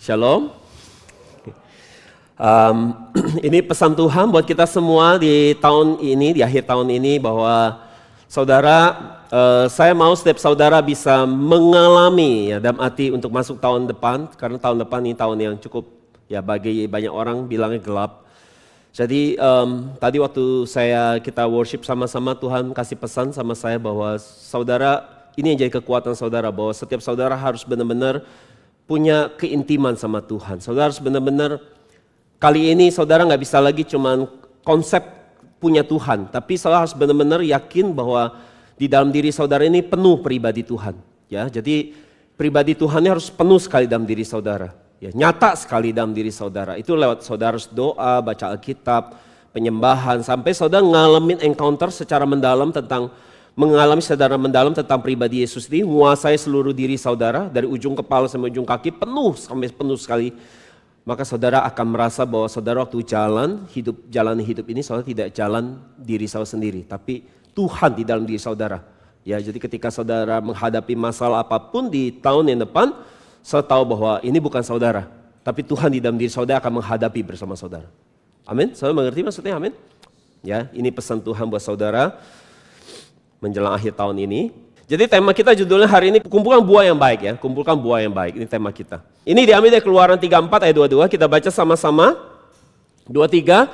Shalom. Ini pesan Tuhan buat kita semua di tahun ini, di akhir tahun ini, bahwa saudara, saya mau setiap saudara bisa mengalami dalam arti untuk masuk tahun depan, karena tahun depan ini tahun yang cukup bagi banyak orang bilangnya gelap. Jadi tadi waktu kita worship sama-sama, Tuhan kasih pesan sama saya bahwa saudara, ini yang jadi kekuatan saudara, bahwa setiap saudara harus benar-benar punya keintiman sama Tuhan. Saudara harus benar-benar, kali ini saudara nggak bisa lagi cuman konsep punya Tuhan, tapi saudara harus benar-benar yakin bahwa di dalam diri saudara ini penuh pribadi Tuhan. Ya, jadi pribadi Tuhannya harus penuh sekali dalam diri saudara. Ya, nyata sekali dalam diri saudara. Itu lewat saudara harus doa, baca Alkitab, penyembahan, sampai saudara ngalamin encounter secara mendalam tentang pribadi Yesus ini, menguasai seluruh diri saudara, dari ujung kepala sampai ujung kaki, sampai penuh sekali. Maka saudara akan merasa bahwa saudara waktu jalan hidup ini, saudara tidak jalan diri saudara sendiri, tapi Tuhan di dalam diri saudara. Ya, jadi ketika saudara menghadapi masalah apapun di tahun yang depan, saudara tahu bahwa ini bukan saudara, tapi Tuhan di dalam diri saudara akan menghadapi bersama saudara. Amin? Saudara mengerti maksudnya? Amin? Ya, ini pesan Tuhan buat saudara menjelang akhir tahun ini. Jadi tema kita judulnya hari ini, kumpulkan buah yang baik ya. Kumpulkan buah yang baik, ini tema kita. Ini diambil dari Keluaran 34 ayat 22, kita baca sama-sama. 23,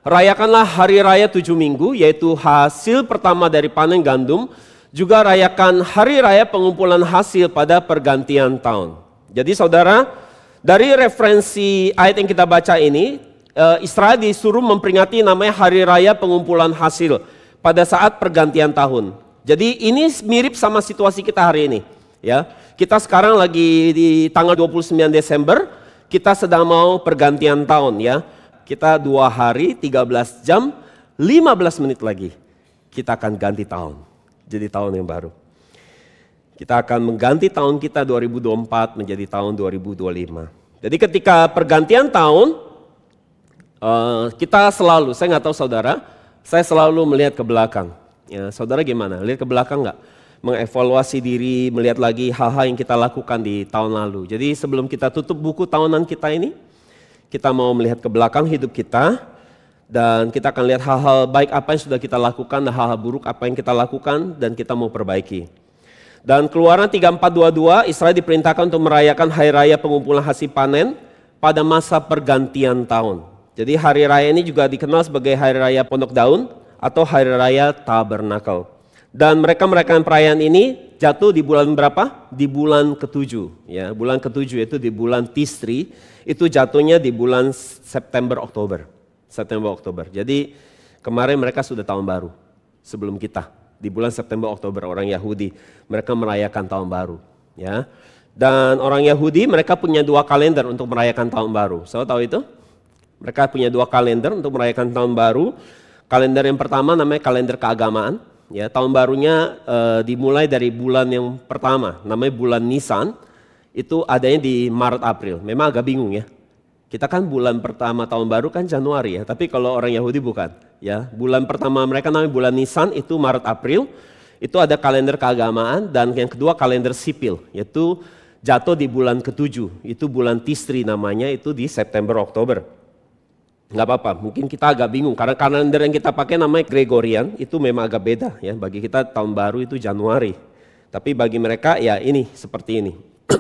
rayakanlah hari raya 7 minggu, yaitu hasil pertama dari panen gandum. Juga rayakan hari raya pengumpulan hasil pada pergantian tahun. Jadi saudara, dari referensi ayat yang kita baca ini, Israel disuruh memperingati namanya hari raya pengumpulan hasil pada saat pergantian tahun. Jadi ini mirip sama situasi kita hari ini. Ya, kita sekarang lagi di tanggal 29 Desember, kita sedang mau pergantian tahun ya. Kita 2 hari, 13 jam, 15 menit lagi. Kita akan ganti tahun, jadi tahun yang baru. Kita akan mengganti tahun kita 2024 menjadi tahun 2025. Jadi ketika pergantian tahun, kita selalu, saya nggak tahu saudara, saya selalu melihat ke belakang. Ya, saudara gimana? Lihat ke belakang nggak? Mengevaluasi diri, melihat lagi hal-hal yang kita lakukan di tahun lalu. Jadi sebelum kita tutup buku tahunan kita ini, kita mau melihat ke belakang hidup kita, dan kita akan lihat hal-hal baik apa yang sudah kita lakukan, dan hal-hal buruk apa yang kita lakukan, dan kita mau perbaiki. Dan Keluaran 34:22, Israel diperintahkan untuk merayakan hari raya pengumpulan hasil panen pada masa pergantian tahun. Jadi hari raya ini juga dikenal sebagai hari raya pondok daun atau hari raya tabernakel. Dan mereka merayakan perayaan ini jatuh di bulan berapa? Di bulan ke-7. Ya, bulan ke-7 itu di bulan Tisri, itu jatuhnya di bulan September Oktober. Jadi kemarin mereka sudah tahun baru sebelum kita. Di bulan September Oktober orang Yahudi mereka merayakan tahun baru, ya. Dan orang Yahudi mereka punya 2 kalender untuk merayakan tahun baru. Saudara tahu itu? Mereka punya 2 kalender untuk merayakan tahun baru. Kalender yang pertama namanya kalender keagamaan. Ya, tahun barunya dimulai dari bulan yang pertama, namanya bulan Nisan. Itu adanya di Maret April. Memang agak bingung ya. Kita kan bulan pertama tahun baru kan Januari ya, tapi kalau orang Yahudi bukan. Ya, bulan pertama mereka namanya bulan Nisan, itu Maret April. Itu ada kalender keagamaan, dan yang kedua kalender sipil, yaitu jatuh di bulan ke-7. Itu bulan Tisri namanya, itu di September Oktober. Nggak apa-apa, mungkin kita agak bingung karena kalender yang kita pakai namanya Gregorian, itu memang agak beda ya. Bagi kita tahun baru itu Januari, tapi bagi mereka ya ini seperti ini.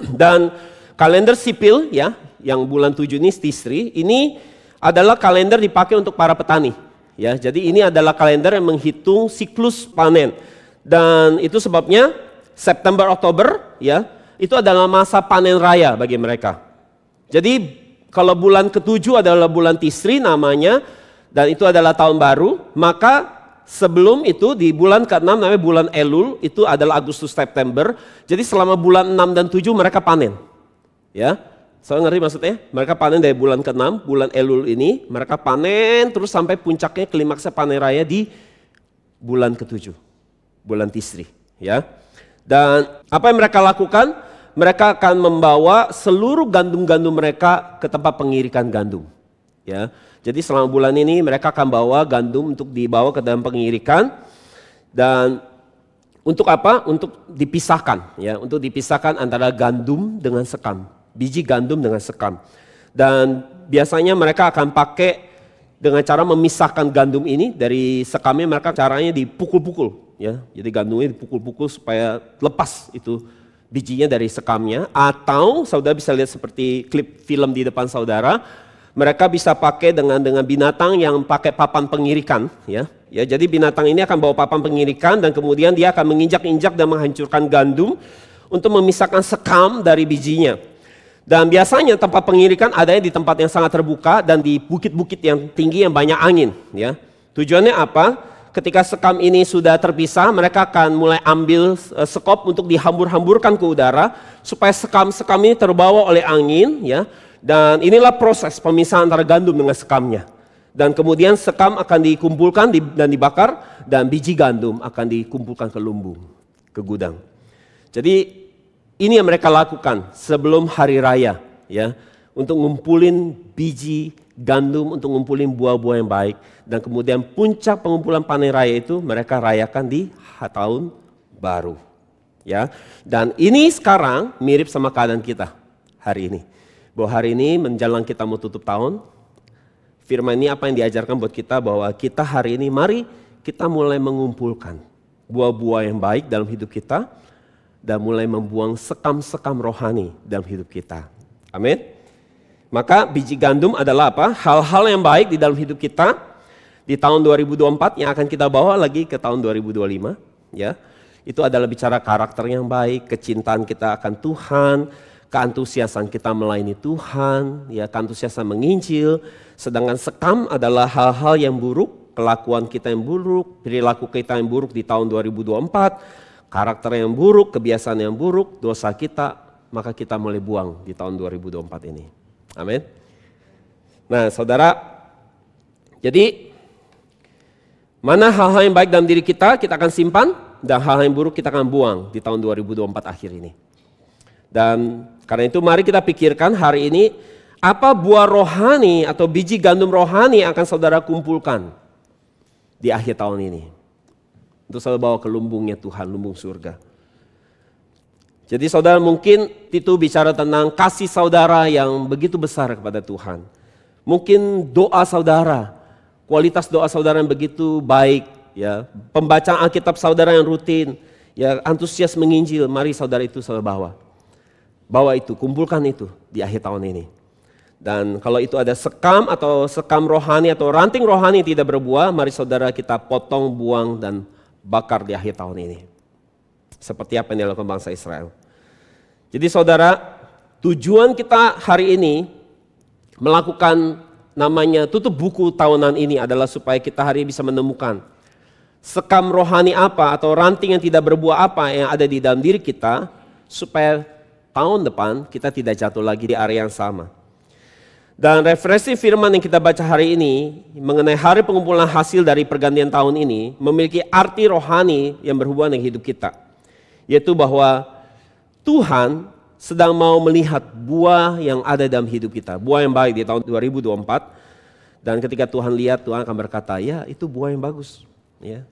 Dan kalender sipil ya, yang bulan 7 ini Tisri, ini adalah kalender dipakai untuk para petani. Ya, jadi ini adalah kalender yang menghitung siklus panen. Dan itu sebabnya September Oktober ya, itu adalah masa panen raya bagi mereka. Jadi kalau bulan ke-7 adalah bulan Tisri namanya, dan itu adalah tahun baru, maka sebelum itu di bulan ke-6 namanya bulan Elul, itu adalah Agustus September. Jadi selama bulan 6 dan 7 mereka panen. Ya, saya ngerti maksudnya? Mereka panen dari bulan ke-6, bulan Elul ini, mereka panen terus sampai puncaknya klimaksnya panen raya di bulan ke-7, bulan Tisri. Ya, dan apa yang mereka lakukan? Mereka akan membawa seluruh gandum-gandum mereka ke tempat pengirikan gandum. Ya, jadi selama bulan ini mereka akan bawa gandum untuk dibawa ke dalam pengirikan, dan untuk apa? Untuk dipisahkan, ya, untuk dipisahkan antara gandum dengan sekam. biji gandum dengan sekam. Dan biasanya mereka akan pakai dengan cara memisahkan gandum ini dari sekamnya, mereka caranya dipukul-pukul ya. Jadi gandumnya dipukul-pukul supaya lepas itu bijinya dari sekamnya. Atau saudara bisa lihat seperti klip film di depan saudara, mereka bisa pakai dengan binatang yang pakai papan pengirikan ya. Ya, jadi binatang ini akan bawa papan pengirikan dan kemudian dia akan menginjak-injak dan menghancurkan gandum untuk memisahkan sekam dari bijinya. Dan biasanya tempat pengirikan adanya di tempat yang sangat terbuka dan di bukit-bukit yang tinggi yang banyak angin ya. Tujuannya apa? Ketika sekam ini sudah terpisah, mereka akan mulai ambil sekop untuk dihambur-hamburkan ke udara supaya sekam-sekam ini terbawa oleh angin ya. Dan inilah proses pemisahan antara gandum dengan sekamnya. Dan kemudian sekam akan dikumpulkan dan dibakar dan biji gandum akan dikumpulkan ke lumbung, ke gudang. Jadi ini yang mereka lakukan sebelum hari raya ya, untuk ngumpulin biji gandum, untuk ngumpulin buah-buah yang baik. Dan kemudian puncak pengumpulan panen raya itu mereka rayakan di tahun baru. Ya. Dan ini sekarang mirip sama keadaan kita hari ini. Bahwa hari ini menjelang kita mau tutup tahun, firman ini apa yang diajarkan buat kita bahwa kita hari ini mari kita mulai mengumpulkan buah-buah yang baik dalam hidup kita dan mulai membuang sekam-sekam rohani dalam hidup kita. Amin. Maka biji gandum adalah apa? Hal-hal yang baik di dalam hidup kita di tahun 2024 yang akan kita bawa lagi ke tahun 2025 ya. Itu adalah bicara karakter yang baik, kecintaan kita akan Tuhan, keantusiasan kita melayani Tuhan, ya, keantusiasan menginjil. Sedangkan sekam adalah hal-hal yang buruk, kelakuan kita yang buruk, perilaku kita yang buruk di tahun 2024, karakter yang buruk, kebiasaan yang buruk, dosa kita, maka kita mulai buang di tahun 2024 ini. Amin. Nah, saudara, jadi mana hal-hal yang baik dalam diri kita akan simpan, dan hal-hal yang buruk kita akan buang di tahun 2024 akhir ini. Dan karena itu mari kita pikirkan hari ini, apa buah rohani atau biji gandum rohani yang akan saudara kumpulkan di akhir tahun ini. Untuk saudara bawa ke lumbungnya Tuhan, lumbung surga. Jadi saudara mungkin itu bicara tentang kasih saudara yang begitu besar kepada Tuhan. Mungkin doa saudara, kualitas doa saudara yang begitu baik. Ya, pembacaan Alkitab saudara yang rutin, ya, antusias menginjil, mari saudara itu saudara bawa. Bawa itu, kumpulkan itu di akhir tahun ini. Dan kalau itu ada sekam atau sekam rohani atau ranting rohani yang tidak berbuah, mari saudara kita potong, buang dan bakar di akhir tahun ini. Seperti apa yang dilakukan bangsa Israel. Jadi saudara, tujuan kita hari ini melakukan namanya tutup buku tahunan ini adalah supaya kita hari ini bisa menemukan sekam rohani apa atau ranting yang tidak berbuah apa yang ada di dalam diri kita, supaya tahun depan kita tidak jatuh lagi di area yang sama. Dan referensi firman yang kita baca hari ini mengenai hari pengumpulan hasil dari pergantian tahun ini memiliki arti rohani yang berhubungan dengan hidup kita. Yaitu bahwa Tuhan sedang mau melihat buah yang ada dalam hidup kita. Buah yang baik di tahun 2024. Dan ketika Tuhan lihat, Tuhan akan berkata, ya itu buah yang bagus. Ya.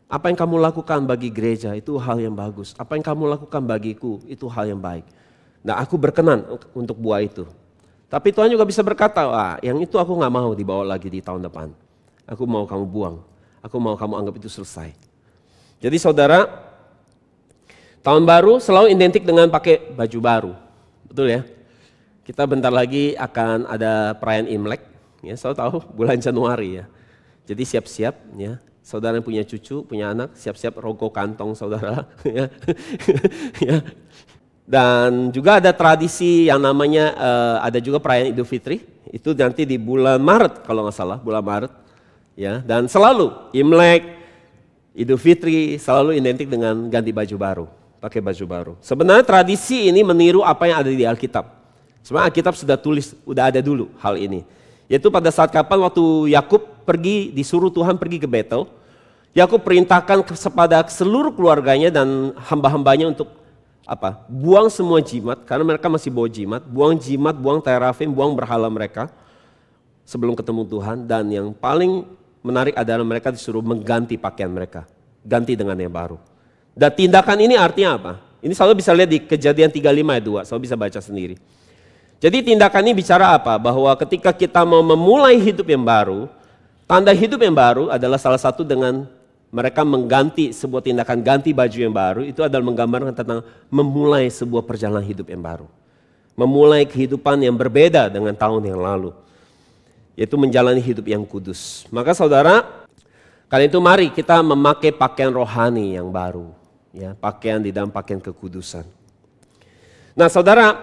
Apa yang kamu lakukan bagi gereja itu hal yang bagus. Apa yang kamu lakukan bagiku itu hal yang baik. Nah, aku berkenan untuk buah itu. Tapi Tuhan juga bisa berkata, wah, yang itu aku gak mau dibawa lagi di tahun depan. Aku mau kamu buang. Aku mau kamu anggap itu selesai. Jadi saudara, tahun baru selalu identik dengan pakai baju baru. Betul ya? Kita bentar lagi akan ada perayaan Imlek. Ya, selalu tahu bulan Januari ya. Jadi siap-siap ya. Saudara yang punya cucu, punya anak, siap-siap rokok kantong saudara. Ya. Ya. Dan juga ada tradisi yang namanya, ada juga perayaan Idul Fitri. Itu nanti di bulan Maret kalau nggak salah, bulan Maret. Ya. Dan selalu Imlek, Idul Fitri selalu identik dengan ganti baju baru. Pakai baju baru. Sebenarnya tradisi ini meniru apa yang ada di Alkitab. Sebenarnya Alkitab sudah tulis, udah ada dulu hal ini. Yaitu pada saat kapan waktu Yakub disuruh Tuhan pergi ke Betel, Yakub perintahkan kepada seluruh keluarganya dan hamba-hambanya untuk apa? Buang semua jimat, karena mereka masih bawa jimat, buang terafim, buang berhala mereka sebelum ketemu Tuhan. Dan yang paling menarik adalah mereka disuruh mengganti pakaian mereka, ganti dengan yang baru. Dan tindakan ini artinya apa? Ini selalu bisa lihat di Kejadian 35 ayat 2, selalu bisa baca sendiri. Jadi tindakan ini bicara apa? Bahwa ketika kita mau memulai hidup yang baru, tanda hidup yang baru adalah salah satu dengan mereka mengganti sebuah tindakan ganti baju yang baru, itu adalah menggambarkan tentang memulai sebuah perjalanan hidup yang baru. Memulai kehidupan yang berbeda dengan tahun yang lalu. Yaitu menjalani hidup yang kudus. Maka saudara, karena itu mari kita memakai pakaian rohani yang baru. Ya, pakaian di dalam pakaian kekudusan. Nah saudara,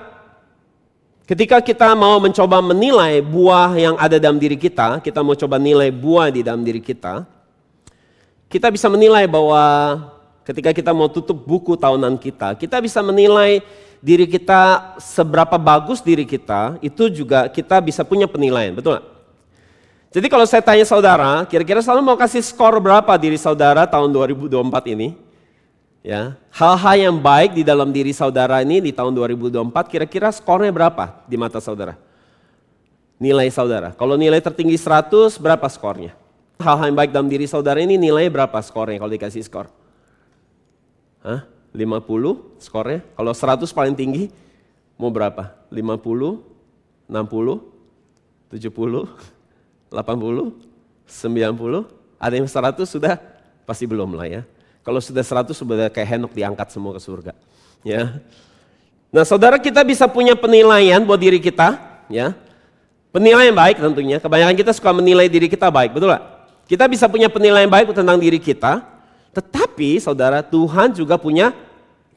ketika kita mau mencoba menilai buah yang ada dalam diri kita mau coba nilai buah di dalam diri kita bisa menilai bahwa ketika kita mau tutup buku tahunan kita bisa menilai diri kita seberapa bagus diri kita, itu juga kita bisa punya penilaian, betul gak? Jadi kalau saya tanya saudara, kira-kira selalu mau kasih skor berapa diri saudara tahun 2024 ini? Ya, hal-hal yang baik di dalam diri saudara ini di tahun 2024 kira-kira skornya berapa di mata saudara? Nilai saudara. Kalau nilai tertinggi 100, berapa skornya? Hal-hal yang baik dalam diri saudara ini nilai berapa skornya kalau dikasih skor? 50 skornya. Kalau 100 paling tinggi mau berapa? 50, 60, 70? 80, 90, ada yang 100 sudah pasti belum lah ya. Kalau sudah 100 sudah kayak Henok diangkat semua ke surga. Ya. Nah saudara, kita bisa punya penilaian buat diri kita. Ya. Penilaian baik tentunya, kebanyakan kita suka menilai diri kita baik, betul gak? Kita bisa punya penilaian baik tentang diri kita, tetapi saudara, Tuhan juga punya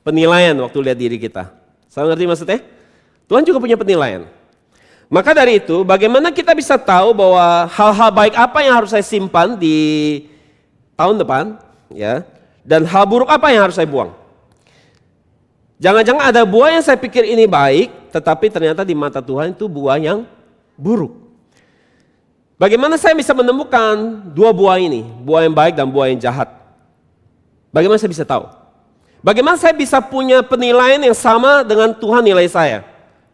penilaian waktu lihat diri kita. Saya ngerti maksudnya? Tuhan juga punya penilaian. Maka dari itu, bagaimana kita bisa tahu bahwa hal-hal baik apa yang harus saya simpan di tahun depan, ya, dan hal buruk apa yang harus saya buang? Jangan-jangan ada buah yang saya pikir ini baik, tetapi ternyata di mata Tuhan itu buah yang buruk. Bagaimana saya bisa menemukan dua buah ini, buah yang baik dan buah yang jahat? Bagaimana saya bisa tahu? Bagaimana saya bisa punya penilaian yang sama dengan Tuhan nilai saya?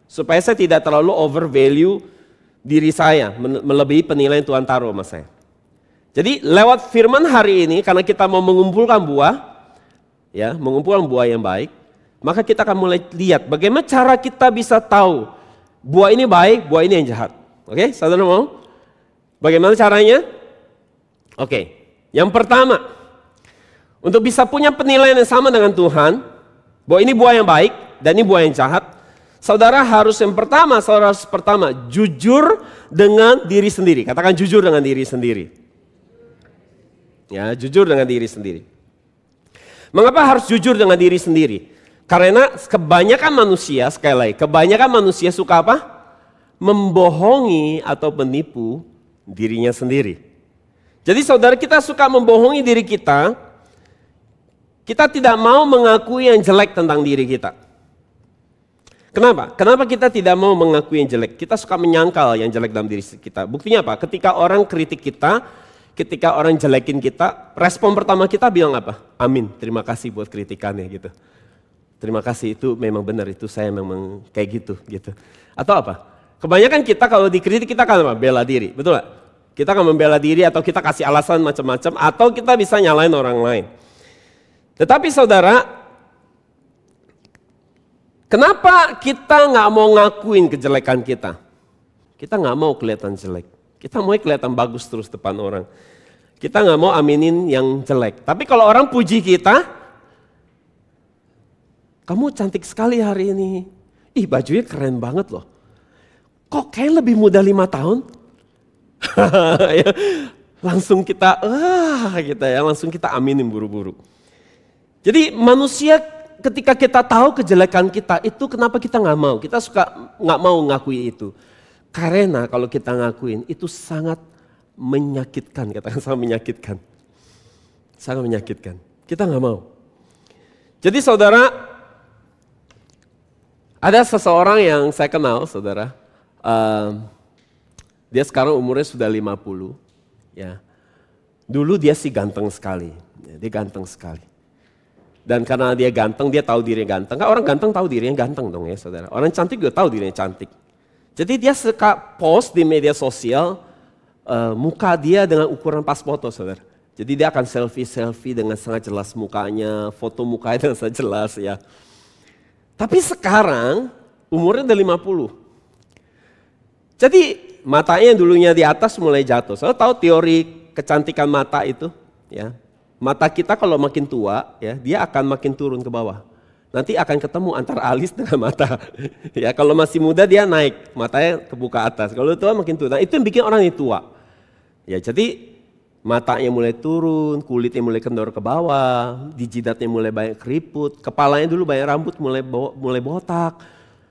Supaya saya tidak terlalu overvalue diri saya, melebihi penilaian Tuhan taruh sama saya. Jadi lewat firman hari ini, karena kita mau mengumpulkan buah, ya, mengumpulkan buah yang baik, maka kita akan mulai lihat bagaimana cara kita bisa tahu buah ini baik, buah ini yang jahat. Oke, saudara mau? Bagaimana caranya? Oke, yang pertama, untuk bisa punya penilaian yang sama dengan Tuhan, bahwa ini buah yang baik dan ini buah yang jahat, saudara harus yang pertama, jujur dengan diri sendiri. Katakan jujur dengan diri sendiri. Ya, jujur dengan diri sendiri. Mengapa harus jujur dengan diri sendiri? Karena kebanyakan manusia, sekali lagi, kebanyakan manusia suka apa? Membohongi atau menipu dirinya sendiri. Jadi saudara, kita suka membohongi diri kita. Kita tidak mau mengakui yang jelek tentang diri kita. Kenapa? Kenapa kita tidak mau mengakui yang jelek? Kita suka menyangkal yang jelek dalam diri kita. Buktinya apa? Ketika orang kritik kita, ketika orang jelekin kita, respon pertama kita bilang apa? Amin, terima kasih buat kritikannya gitu. Terima kasih, itu memang benar, itu saya memang kayak gitu. Atau apa? Kebanyakan kita kalau dikritik kita akan apa? Bela diri, betul gak? Kita akan membela diri atau kita kasih alasan macam-macam, atau kita bisa nyalain orang lain. Tetapi saudara, kenapa kita nggak mau ngakuin kejelekan kita? Kita nggak mau kelihatan jelek. Kita mau kelihatan bagus terus depan orang. Kita nggak mau aminin yang jelek. Tapi kalau orang puji kita, kamu cantik sekali hari ini. Ih, bajunya keren banget loh. Kok kayak lebih muda 5 tahun? Langsung kita, langsung kita aminin buru-buru. Jadi manusia ketika kita tahu kejelekan kita itu kenapa kita nggak mau? Kita suka nggak mau ngakui itu. Karena kalau kita ngakuin itu sangat menyakitkan, katakan sangat menyakitkan. Sangat menyakitkan. Kita nggak mau. Jadi saudara, ada seseorang yang saya kenal, saudara. Dia sekarang umurnya sudah 50. Ya. Dulu dia sih ganteng sekali. Dia ganteng sekali. Dan karena dia ganteng, dia tahu dirinya ganteng. Kan orang ganteng tahu dirinya ganteng dong ya saudara. Orang cantik juga tahu dirinya cantik. Jadi dia suka post di media sosial muka dia dengan ukuran pas foto saudara. Jadi dia akan selfie dengan sangat jelas mukanya, foto mukanya dengan sangat jelas ya. Tapi sekarang umurnya udah 50. Jadi matanya yang dulunya di atas mulai jatuh. Saya tahu teori kecantikan mata itu, ya. Mata kita kalau makin tua, ya, dia akan makin turun ke bawah. Nanti akan ketemu antara alis dengan mata. Ya, kalau masih muda dia naik, matanya kebuka atas. Kalau tua makin turun. Nah, itu yang bikin orang ini tua. Ya, jadi matanya mulai turun, kulitnya mulai kendor ke bawah, di jidatnya mulai banyak keriput, kepalanya dulu banyak rambut mulai botak.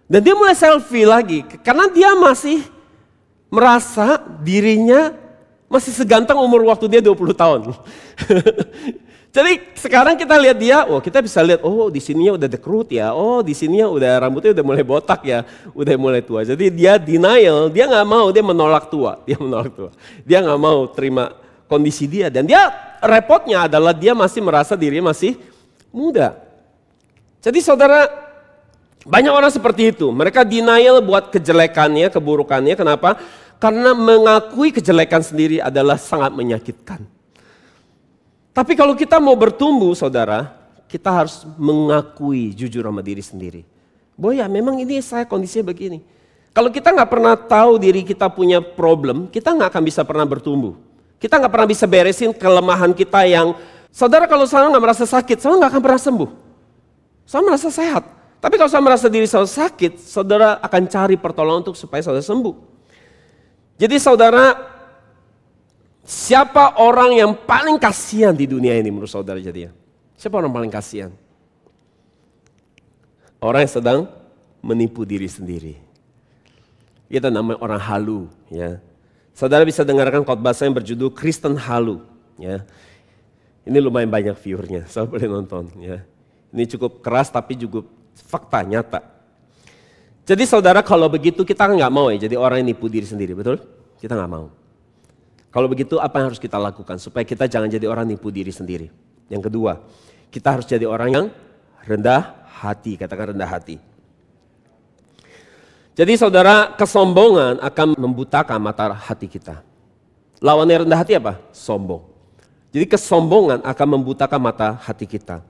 Dan dia mulai selfie lagi, karena dia masih merasa dirinya masih seganteng umur waktu dia 20 tahun. Jadi sekarang kita lihat dia, oh kita bisa lihat, oh di sininya udah dekrut ya, oh di sininya udah rambutnya udah mulai botak ya, udah mulai tua. Jadi dia denial, dia nggak mau, dia menolak tua, dia nggak mau terima kondisi dia, dan dia repotnya adalah dia masih merasa dirinya masih muda. Jadi saudara, banyak orang seperti itu. Mereka denial buat kejelekannya, keburukannya. Kenapa? Karena mengakui kejelekan sendiri adalah sangat menyakitkan. Tapi kalau kita mau bertumbuh saudara, kita harus mengakui jujur sama diri sendiri. Bahwa ya memang ini saya kondisinya begini. Kalau kita nggak pernah tahu diri kita punya problem, kita nggak akan bisa pernah bertumbuh. Kita nggak pernah bisa beresin kelemahan kita yang, saudara kalau saya nggak merasa sakit, saya nggak akan pernah sembuh. Saya merasa sehat. Tapi kalau saya merasa diri saya sakit, saudara akan cari pertolongan untuk supaya saudara sembuh. Jadi saudara, siapa orang yang paling kasihan di dunia ini menurut saudara jadinya? Siapa orang paling kasihan? Orang yang sedang menipu diri sendiri. Itu namanya orang halu, ya. Saudara bisa dengarkan khotbah saya yang berjudul Kristen Halu, ya. Ini lumayan banyak viewernya, saya boleh nonton, ya. Ini cukup keras tapi juga fakta nyata. Jadi saudara, kalau begitu kita nggak mau ya jadi orang yang nipu diri sendiri, betul? Kita nggak mau. Kalau begitu apa yang harus kita lakukan supaya kita jangan jadi orang nipu diri sendiri? Yang kedua, kita harus jadi orang yang rendah hati, katakan rendah hati. Jadi saudara, kesombongan akan membutakan mata hati kita. Lawannya rendah hati apa? Sombong. Jadi kesombongan akan membutakan mata hati kita.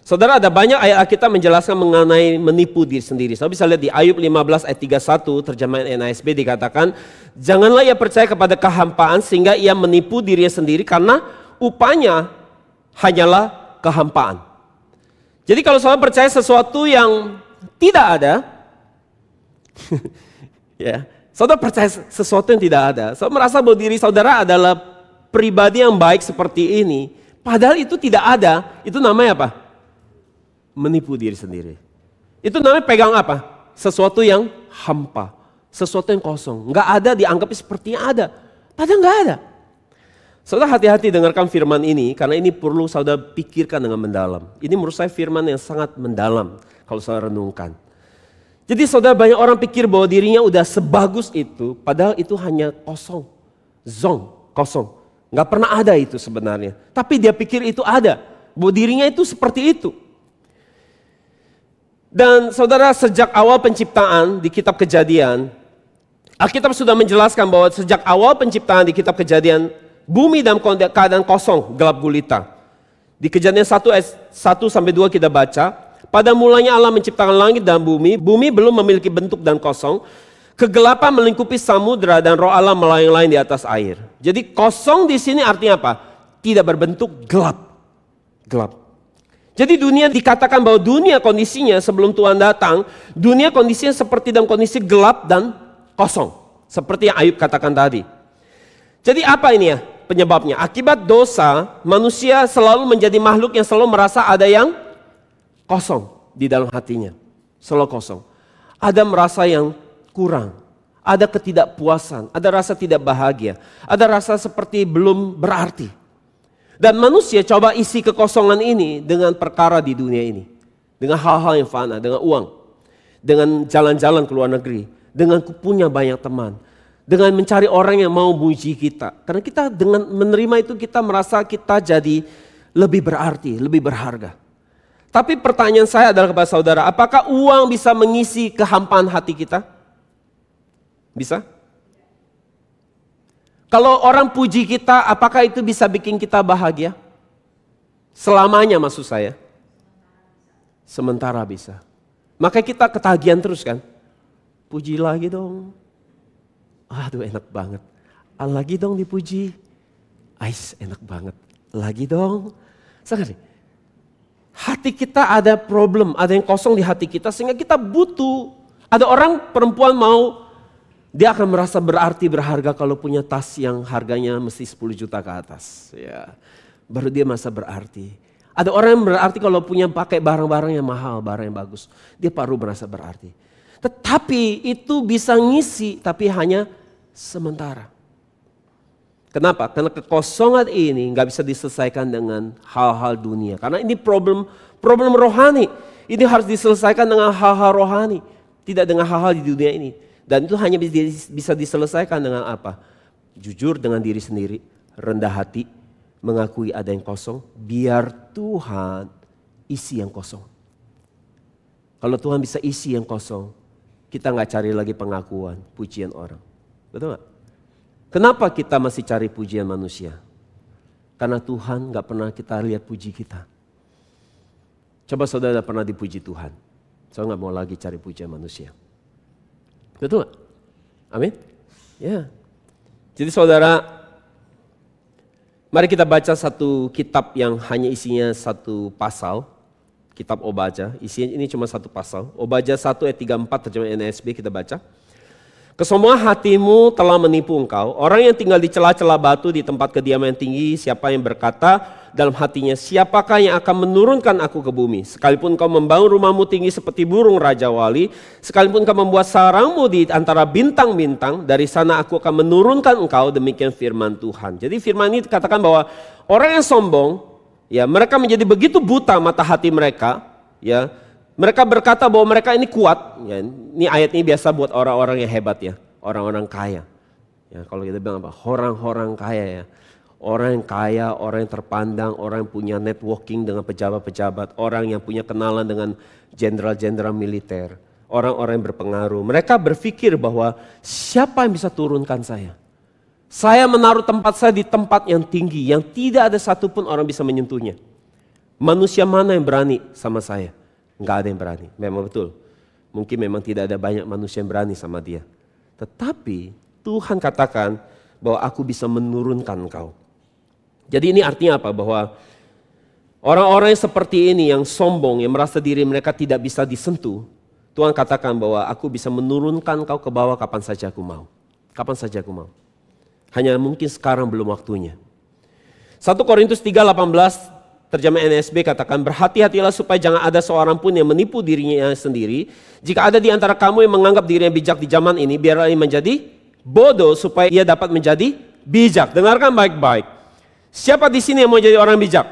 Saudara, ada banyak ayat Alkitab menjelaskan mengenai menipu diri sendiri. Saudara bisa lihat di Ayub 15 ayat 31 terjemahan NASB dikatakan, janganlah ia percaya kepada kehampaan sehingga ia menipu dirinya sendiri karena upahnya hanyalah kehampaan. Jadi kalau saudara percaya sesuatu yang tidak ada, ya, saudara percaya sesuatu yang tidak ada, saudara merasa bahwa diri saudara adalah pribadi yang baik seperti ini, padahal itu tidak ada. Itu namanya apa? Menipu diri sendiri. Itu namanya pegang apa? Sesuatu yang hampa, sesuatu yang kosong, nggak ada, dianggap sepertinya ada, padahal nggak ada. Saudara hati-hati dengarkan firman ini, karena ini perlu saudara pikirkan dengan mendalam. Ini menurut saya firman yang sangat mendalam kalau saudara renungkan. Jadi saudara, banyak orang pikir bahwa dirinya udah sebagus itu, padahal itu hanya kosong, kosong. Nggak pernah ada itu sebenarnya. Tapi dia pikir itu ada, bahwa dirinya itu seperti itu. Dan saudara, sejak awal penciptaan di kitab Kejadian, Alkitab sudah menjelaskan bahwa sejak awal penciptaan di kitab Kejadian, bumi dalam keadaan kosong, gelap gulita. Di Kejadian 1 ayat 1 sampai 2 kita baca, pada mulanya Allah menciptakan langit dan bumi belum memiliki bentuk dan kosong. Kegelapan melingkupi samudra dan roh Allah melayang-layang di atas air. Jadi kosong di sini artinya apa? Tidak berbentuk, gelap. Jadi dunia dikatakan bahwa dunia kondisinya sebelum Tuhan datang, dunia kondisinya seperti dalam kondisi gelap dan kosong. Seperti yang Ayub katakan tadi. Jadi apa ini ya penyebabnya? Akibat dosa, manusia selalu menjadi makhluk yang selalu merasa ada yang kosong di dalam hatinya. Selalu kosong. Ada merasa yang kurang. Ada ketidakpuasan. Ada rasa tidak bahagia. Ada rasa seperti belum berarti. Dan manusia coba isi kekosongan ini dengan perkara di dunia ini. Dengan hal-hal yang fana, dengan uang. Dengan jalan-jalan ke luar negeri. Dengan punya banyak teman. Dengan mencari orang yang mau muji kita. Karena kita dengan menerima itu kita merasa kita jadi lebih berarti, lebih berharga. Tapi pertanyaan saya adalah kepada saudara, apakah uang bisa mengisi kehampaan hati kita? Bisa? Kalau orang puji kita, apakah itu bisa bikin kita bahagia? Selamanya maksud saya. Sementara bisa. Maka kita ketagihan terus kan? Puji lagi dong. Aduh enak banget. Lagi dong dipuji. Ais enak banget. Lagi dong. Sekali. Hati kita ada problem, ada yang kosong di hati kita sehingga kita butuh. Ada orang perempuan mau, dia akan merasa berarti berharga kalau punya tas yang harganya mesti 10 juta ke atas. Ya, baru dia merasa berarti. Ada orang yang berarti kalau punya pakai barang-barang yang mahal, barang yang bagus. Dia baru merasa berarti. Tetapi itu bisa ngisi, tapi hanya sementara. Kenapa? Karena kekosongan ini nggak bisa diselesaikan dengan hal-hal dunia. Karena ini problem rohani. Ini harus diselesaikan dengan hal-hal rohani. Tidak dengan hal-hal di dunia ini. Dan itu hanya bisa diselesaikan dengan apa? Jujur dengan diri sendiri, rendah hati, mengakui ada yang kosong, biar Tuhan isi yang kosong. Kalau Tuhan bisa isi yang kosong, kita nggak cari lagi pengakuan, pujian orang. Betul nggak? Kenapa kita masih cari pujian manusia? Karena Tuhan nggak pernah kita lihat puji kita. Coba saudara pernah dipuji Tuhan. Saya nggak mau lagi cari pujian manusia. Betul nggak? Amin? Ya. Jadi saudara, mari kita baca satu kitab yang hanya isinya satu pasal. Kitab Obadya, isinya ini cuma satu pasal. Obadya 1 ayat 34 terjemahan NASB kita baca. Kesombongan hatimu telah menipu engkau. Orang yang tinggal di celah-celah batu di tempat kediaman yang tinggi, siapa yang berkata dalam hatinya, siapakah yang akan menurunkan aku ke bumi? Sekalipun kau membangun rumahmu tinggi seperti burung Raja Wali, sekalipun kau membuat sarangmu di antara bintang-bintang, dari sana aku akan menurunkan engkau, demikian firman Tuhan. Jadi firman ini katakan bahwa orang yang sombong, ya mereka menjadi begitu buta mata hati mereka, ya. Mereka berkata bahwa mereka ini kuat. Ya, ini ayat ini biasa buat orang-orang yang hebat ya, orang-orang kaya. Ya, kalau kita bilang apa? Orang-orang kaya ya. Orang yang kaya, orang yang terpandang, orang yang punya networking dengan pejabat-pejabat, orang yang punya kenalan dengan jenderal-jenderal militer, orang-orang yang berpengaruh. Mereka berpikir bahwa siapa yang bisa turunkan saya? Saya menaruh tempat saya di tempat yang tinggi, yang tidak ada satupun orang bisa menyentuhnya. Manusia mana yang berani sama saya? Enggak ada yang berani, memang betul. Mungkin memang tidak ada banyak manusia yang berani sama dia. Tetapi Tuhan katakan bahwa aku bisa menurunkan engkau. Jadi ini artinya apa? Bahwa orang-orang yang seperti ini yang sombong, yang merasa diri mereka tidak bisa disentuh. Tuhan katakan bahwa aku bisa menurunkan engkau ke bawah kapan saja aku mau. Kapan saja aku mau. Hanya mungkin sekarang belum waktunya. 1 Korintus 3:18 terjemahan NASB katakan, berhati-hatilah supaya jangan ada seorang pun yang menipu dirinya sendiri. Jika ada di antara kamu yang menganggap dirinya bijak di zaman ini, biarlah ia menjadi bodoh supaya ia dapat menjadi bijak. Dengarkan baik-baik. Siapa di sini yang mau jadi orang bijak?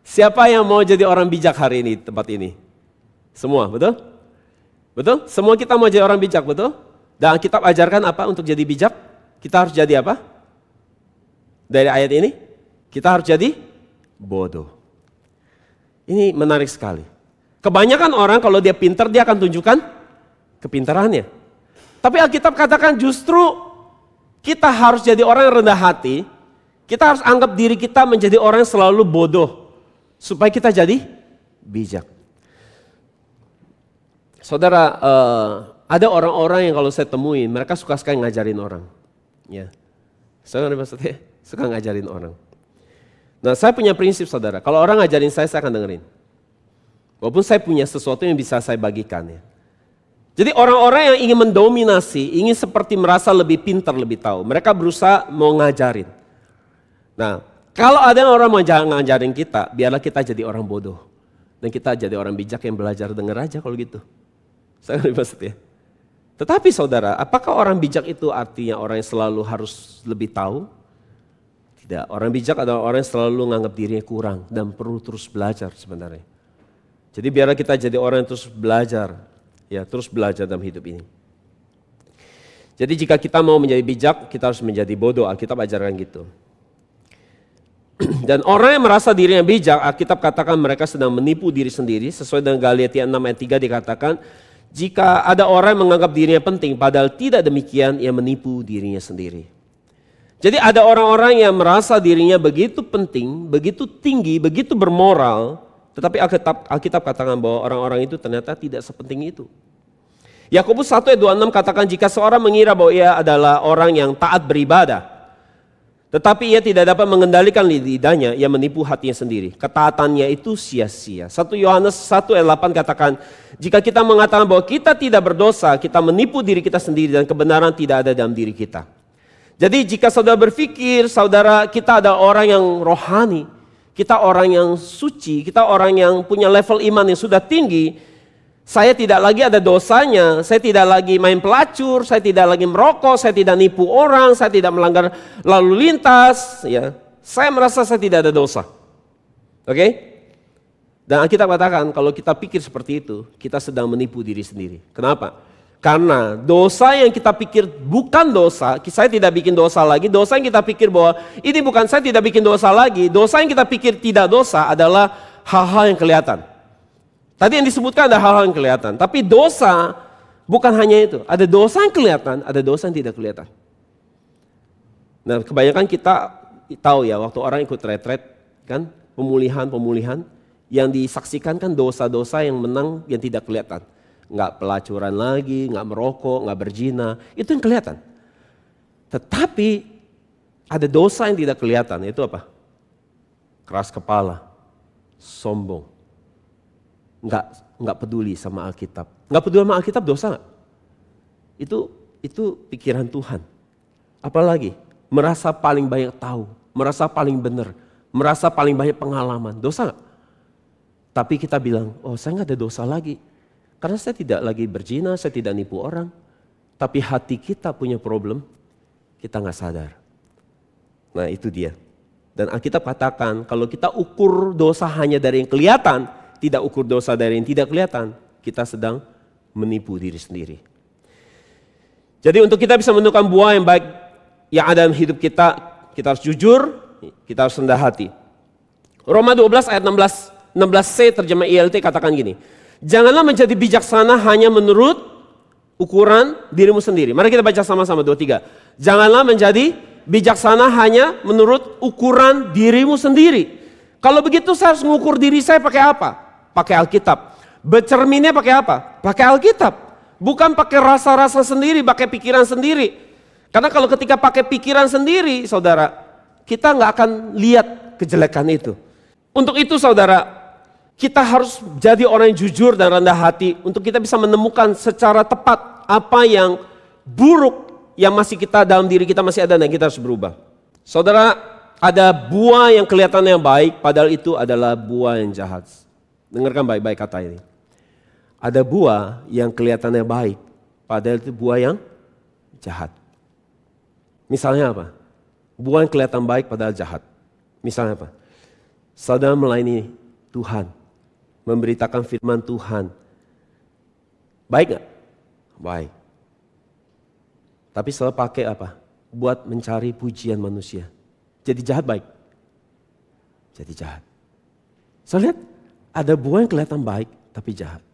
Siapa yang mau jadi orang bijak hari ini, tempat ini? Semua, betul? Betul? Semua kita mau jadi orang bijak, betul? Dan kitab ajarkan apa untuk jadi bijak? Kita harus jadi apa? Dari ayat ini? Kita harus jadi bodoh. Ini menarik sekali. Kebanyakan orang kalau dia pintar, dia akan tunjukkan kepintarannya. Tapi Alkitab katakan justru kita harus jadi orang yang rendah hati. Kita harus anggap diri kita menjadi orang yang selalu bodoh. Supaya kita jadi bijak. Saudara, ada orang-orang yang kalau saya temuin, mereka suka sekali ngajarin orang. Ya, maksudnya suka ngajarin orang. Nah, saya punya prinsip saudara, kalau orang ngajarin saya akan dengerin. Walaupun saya punya sesuatu yang bisa saya bagikan ya. Jadi orang-orang yang ingin mendominasi, ingin seperti merasa lebih pintar, lebih tahu. Mereka berusaha mau ngajarin. Nah, kalau ada orang mau ngajarin kita, biarlah kita jadi orang bodoh. Dan kita jadi orang bijak yang belajar denger aja kalau gitu. Saya ngerti maksudnya. Tetapi saudara, apakah orang bijak itu artinya orang yang selalu harus lebih tahu? Tidak, orang bijak adalah orang yang selalu menganggap dirinya kurang dan perlu terus belajar sebenarnya. Jadi biarlah kita jadi orang yang terus belajar, ya terus belajar dalam hidup ini. Jadi jika kita mau menjadi bijak, kita harus menjadi bodoh. Alkitab ajarkan gitu. Dan orang yang merasa dirinya bijak, Alkitab katakan mereka sedang menipu diri sendiri. Sesuai dengan Galatia 6 ayat 3 dikatakan, jika ada orang yang menganggap dirinya penting, padahal tidak demikian, ia menipu dirinya sendiri. Jadi ada orang-orang yang merasa dirinya begitu penting, begitu tinggi, begitu bermoral, tetapi Alkitab katakan bahwa orang-orang itu ternyata tidak sepenting itu. Yakobus 1 ayat 26 katakan, jika seorang mengira bahwa ia adalah orang yang taat beribadah, tetapi ia tidak dapat mengendalikan lidahnya, ia menipu hatinya sendiri. Ketaatannya itu sia-sia. 1 Yohanes 1 ayat 8 katakan, jika kita mengatakan bahwa kita tidak berdosa, kita menipu diri kita sendiri dan kebenaran tidak ada dalam diri kita. Jadi jika saudara berpikir, saudara kita ada orang yang rohani, kita orang yang suci, kita orang yang punya level iman yang sudah tinggi, saya tidak lagi ada dosanya, saya tidak lagi main pelacur, saya tidak lagi merokok, saya tidak nipu orang, saya tidak melanggar lalu lintas, ya. Saya merasa saya tidak ada dosa. Oke? Dan Alkitab katakan kalau kita pikir seperti itu, kita sedang menipu diri sendiri. Kenapa? Karena dosa yang kita pikir bukan dosa, saya tidak bikin dosa lagi, dosa yang kita pikir bahwa ini bukan saya tidak bikin dosa lagi, dosa yang kita pikir tidak dosa adalah hal-hal yang kelihatan. Tadi yang disebutkan ada hal-hal yang kelihatan, tapi dosa bukan hanya itu. Ada dosa yang kelihatan, ada dosa yang tidak kelihatan. Nah, kebanyakan kita tahu ya, waktu orang ikut retret, kan, pemulihan, yang disaksikan kan dosa-dosa yang menang yang tidak kelihatan. Nggak pelacuran lagi, nggak merokok, nggak berzina, itu yang kelihatan. Tetapi ada dosa yang tidak kelihatan, itu apa? Keras kepala, sombong. Nggak peduli sama Alkitab. Nggak peduli sama Alkitab dosa nggak? Itu pikiran Tuhan. Apalagi merasa paling banyak tahu, merasa paling benar, merasa paling banyak pengalaman. Dosa nggak? Tapi kita bilang, oh saya nggak ada dosa lagi. Karena saya tidak lagi berzina, saya tidak nipu orang. Tapi hati kita punya problem, kita nggak sadar. Nah itu dia. Dan Alkitab katakan kalau kita ukur dosa hanya dari yang kelihatan, tidak ukur dosa dari yang tidak kelihatan, kita sedang menipu diri sendiri. Jadi untuk kita bisa menemukan buah yang baik yang ada dalam hidup kita, kita harus jujur, kita harus rendah hati. Roma 12 ayat 16c terjemah ILT katakan gini, janganlah menjadi bijaksana hanya menurut ukuran dirimu sendiri. Mari kita baca sama-sama 2-3. Janganlah menjadi bijaksana hanya menurut ukuran dirimu sendiri. Kalau begitu saya harus mengukur diri saya pakai apa? Pakai Alkitab. Bercerminnya pakai apa? Pakai Alkitab. Bukan pakai rasa-rasa sendiri, pakai pikiran sendiri. Karena kalau ketika pakai pikiran sendiri, saudara, kita nggak akan lihat kejelekan itu. Untuk itu saudara, kita harus jadi orang yang jujur dan rendah hati untuk kita bisa menemukan secara tepat apa yang buruk yang masih kita dalam diri kita masih ada dan kita harus berubah. Saudara, ada buah yang kelihatannya baik, padahal itu adalah buah yang jahat. Dengarkan baik-baik kata ini. Ada buah yang kelihatannya baik, padahal itu buah yang jahat. Misalnya apa? Buah yang kelihatan baik padahal jahat. Misalnya apa? Saudara melayani Tuhan, memberitakan firman Tuhan. Baik gak? Baik. Tapi selalu pakai apa? Buat mencari pujian manusia. Jadi jahat baik? Jadi jahat. Saya lihat ada buah yang kelihatan baik tapi jahat.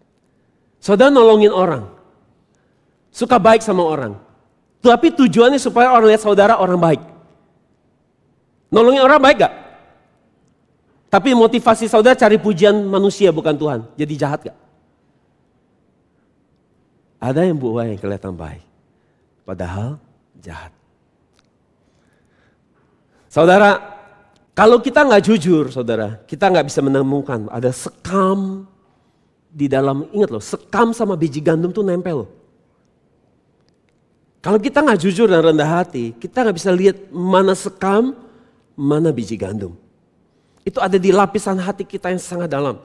Saudara nolongin orang. Suka baik sama orang. Tapi tujuannya supaya orang lihat saudara orang baik. Nolongin orang baik gak? Tapi motivasi saudara cari pujian manusia bukan Tuhan. Jadi jahat gak? Ada yang buah yang kelihatan baik. Padahal jahat. Saudara, kalau kita nggak jujur, saudara, kita nggak bisa menemukan ada sekam di dalam. Ingat loh, sekam sama biji gandum tuh nempel loh. Kalau kita nggak jujur dan rendah hati, kita nggak bisa lihat mana sekam, mana biji gandum. Itu ada di lapisan hati kita yang sangat dalam.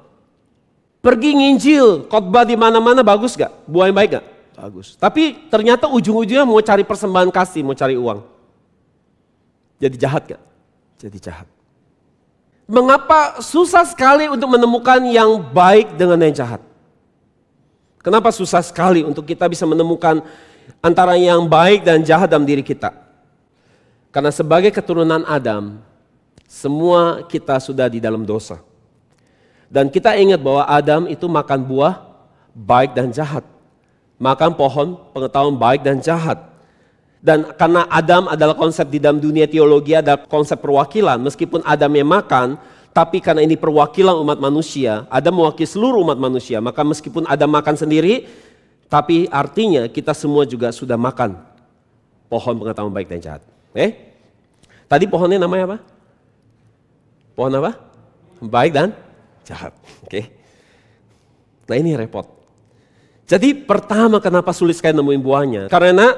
Pergi nginjil, khotbah di mana-mana bagus gak? Buah yang baik gak? Bagus. Tapi ternyata ujung-ujungnya mau cari persembahan kasih, mau cari uang. Jadi jahat gak? Jadi jahat. Mengapa susah sekali untuk menemukan yang baik dengan yang jahat? Kenapa susah sekali untuk kita bisa menemukan antara yang baik dan jahat dalam diri kita? Karena sebagai keturunan Adam, semua kita sudah di dalam dosa. Dan kita ingat bahwa Adam itu makan buah baik dan jahat. Makan pohon pengetahuan baik dan jahat. Dan karena Adam adalah konsep di dalam dunia teologi, ada konsep perwakilan. Meskipun Adam yang makan, tapi karena ini perwakilan umat manusia, Adam mewakili seluruh umat manusia. Maka meskipun Adam makan sendiri, Tapi artinya kita semua juga sudah makan pohon pengetahuan baik dan jahat. Tadi pohonnya namanya apa? Pohon apa? Baik dan jahat. Nah ini repot. Jadi pertama kenapa sulit sekali nemuin buahnya? Karena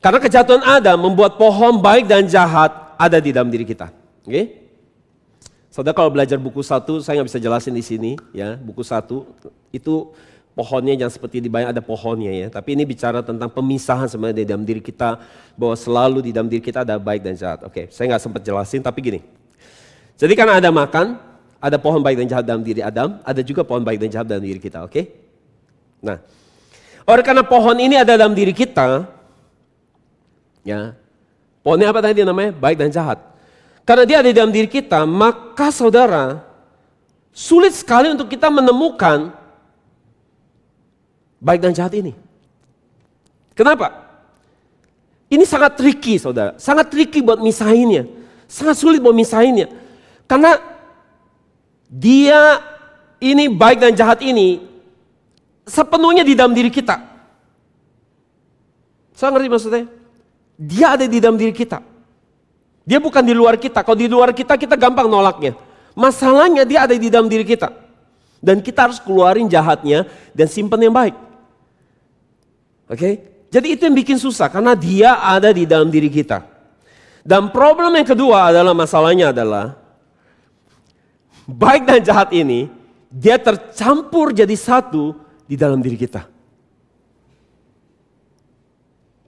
kejatuhan Adam membuat pohon baik dan jahat ada di dalam diri kita. Saudara kalau belajar buku 1, saya nggak bisa jelasin di sini ya. Buku 1 itu pohonnya jangan seperti dibayang ada pohonnya ya. Tapi ini bicara tentang pemisahan sebenarnya di dalam diri kita. Bahwa selalu di dalam diri kita ada baik dan jahat. Saya nggak sempat jelasin tapi gini. Jadi karena ada makan, ada pohon baik dan jahat dalam diri Adam. Ada juga pohon baik dan jahat dalam diri kita. Nah, oleh karena pohon ini ada dalam diri kita. Ya, pohonnya apa tadi namanya? Baik dan jahat. Karena dia ada di dalam diri kita, maka saudara, sulit sekali untuk kita menemukan baik dan jahat ini. Kenapa? Ini sangat tricky saudara, sangat tricky buat misahinnya. Sangat sulit buat misahinnya. Karena dia ini baik dan jahat ini sepenuhnya di dalam diri kita. Saya ngerti maksudnya? Dia ada di dalam diri kita. Dia bukan di luar kita. Kalau di luar kita, kita gampang nolaknya. Masalahnya dia ada di dalam diri kita. Dan kita harus keluarin jahatnya dan simpan yang baik. Jadi itu yang bikin susah karena dia ada di dalam diri kita. Dan problem yang kedua adalah masalahnya adalah baik dan jahat ini dia tercampur jadi satu di dalam diri kita.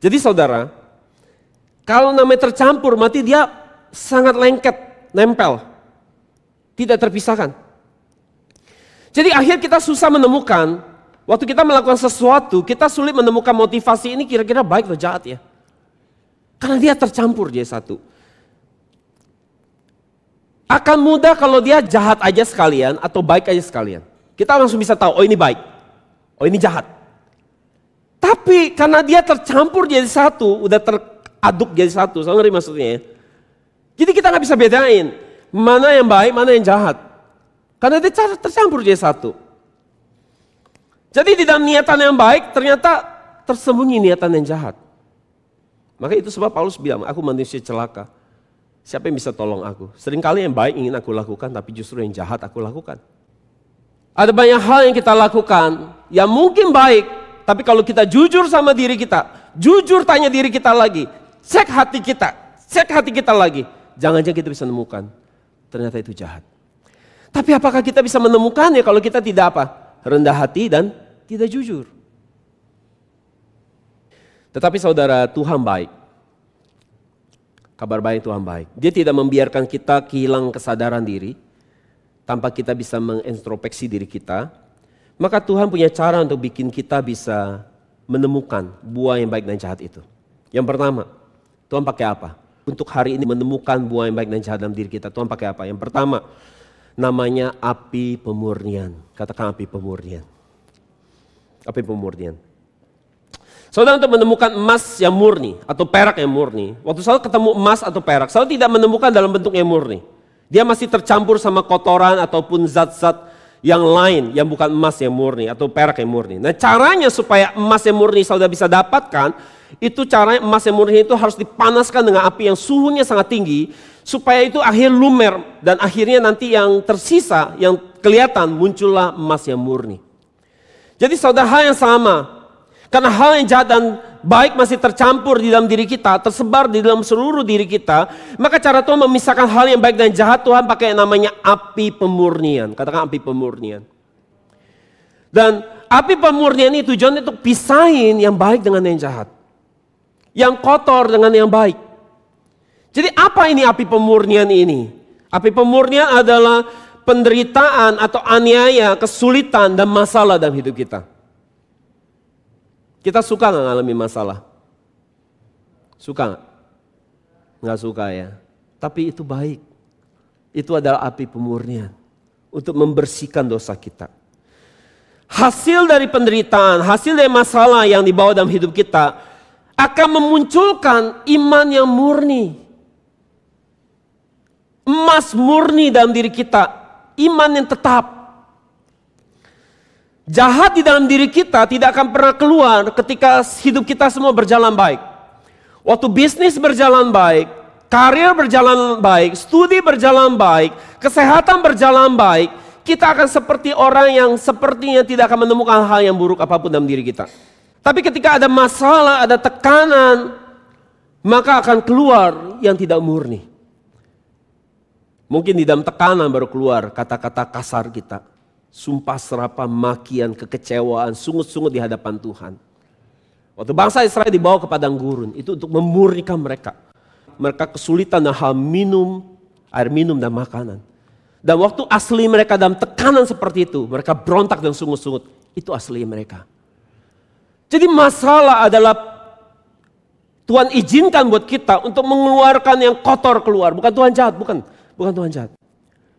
Jadi saudara, kalau namanya tercampur berarti dia sangat lengket, nempel. Tidak terpisahkan. Jadi akhirnya kita susah menemukan. Waktu kita melakukan sesuatu, kita sulit menemukan motivasi ini kira-kira baik atau jahat ya. Karena dia tercampur jadi satu. Akan mudah kalau dia jahat aja sekalian atau baik aja sekalian. Kita langsung bisa tahu, oh ini baik, oh ini jahat. Tapi karena dia tercampur jadi satu, udah teraduk jadi satu, saya ngerti maksudnya ya. Jadi kita nggak bisa bedain mana yang baik, mana yang jahat. Karena dia tercampur jadi satu. Jadi di dalam niatan yang baik ternyata tersembunyi niatan yang jahat. Maka itu sebab Paulus bilang, aku manusia celaka. Siapa yang bisa tolong aku? Seringkali yang baik ingin aku lakukan, tapi justru yang jahat aku lakukan. Ada banyak hal yang kita lakukan yang mungkin baik, tapi kalau kita jujur sama diri kita, jujur tanya diri kita lagi, cek hati kita lagi. Jangan-jangan kita bisa menemukan, ternyata itu jahat. Tapi apakah kita bisa menemukannya kalau kita tidak apa? Rendah hati dan tidak jujur. Tetapi saudara, Tuhan baik. Kabar baik Tuhan baik. Dia tidak membiarkan kita kehilangan kesadaran diri tanpa kita bisa mengintrospeksi diri kita. Maka Tuhan punya cara untuk bikin kita bisa menemukan buah yang baik dan jahat itu. Yang pertama, Tuhan pakai apa? Untuk hari ini menemukan buah yang baik dan jahat dalam diri kita. Tuhan pakai apa? Yang pertama, namanya api pemurnian. Katakan api pemurnian. Api pemurnian. Saudara untuk menemukan emas yang murni atau perak yang murni. Waktu saudara ketemu emas atau perak, saudara tidak menemukan dalam bentuk yang murni. Dia masih tercampur sama kotoran ataupun zat-zat yang lain yang bukan emas yang murni atau perak yang murni. Nah caranya supaya emas yang murni saudara bisa dapatkan, itu caranya emas yang murni itu harus dipanaskan dengan api yang suhunya sangat tinggi. Supaya itu akhir lumer dan akhirnya nanti yang tersisa, yang kelihatan muncullah emas yang murni. Jadi saudara hal yang sama, karena hal yang jahat dan baik masih tercampur di dalam diri kita, tersebar di dalam seluruh diri kita, maka cara Tuhan memisahkan hal yang baik dan jahat, Tuhan pakai yang namanya api pemurnian. Katakan api pemurnian. Dan api pemurnian ini tujuannya untuk pisahin yang baik dengan yang jahat. Yang kotor dengan yang baik. Jadi apa ini api pemurnian ini? Api pemurnian adalah penderitaan atau aniaya, kesulitan dan masalah dalam hidup kita. Kita suka nggak ngalami masalah? Suka nggak? Nggak suka ya. Tapi itu baik. Itu adalah api pemurnian untuk membersihkan dosa kita. Hasil dari penderitaan, hasil dari masalah yang dibawa dalam hidup kita akan memunculkan iman yang murni. Emas murni dalam diri kita, iman yang tetap. Jahat di dalam diri kita tidak akan pernah keluar ketika hidup kita semua berjalan baik. Waktu bisnis berjalan baik, karir berjalan baik, studi berjalan baik, kesehatan berjalan baik, kita akan seperti orang yang sepertinya tidak akan menemukan hal yang buruk apapun dalam diri kita. Tapi ketika ada masalah, ada tekanan, maka akan keluar yang tidak murni. Mungkin di dalam tekanan baru keluar kata-kata kasar kita. Sumpah serapah, makian, kekecewaan, sungut-sungut di hadapan Tuhan. Waktu bangsa Israel dibawa ke padang gurun, itu untuk memurnikan mereka. Mereka kesulitan dalam hal minum, air minum dan makanan. Dan waktu asli mereka dalam tekanan seperti itu, mereka berontak dan sungut-sungut. Itu asli mereka. Jadi masalah adalah Tuhan izinkan buat kita untuk mengeluarkan yang kotor keluar. Bukan Tuhan jahat, bukan Tuhan jahat.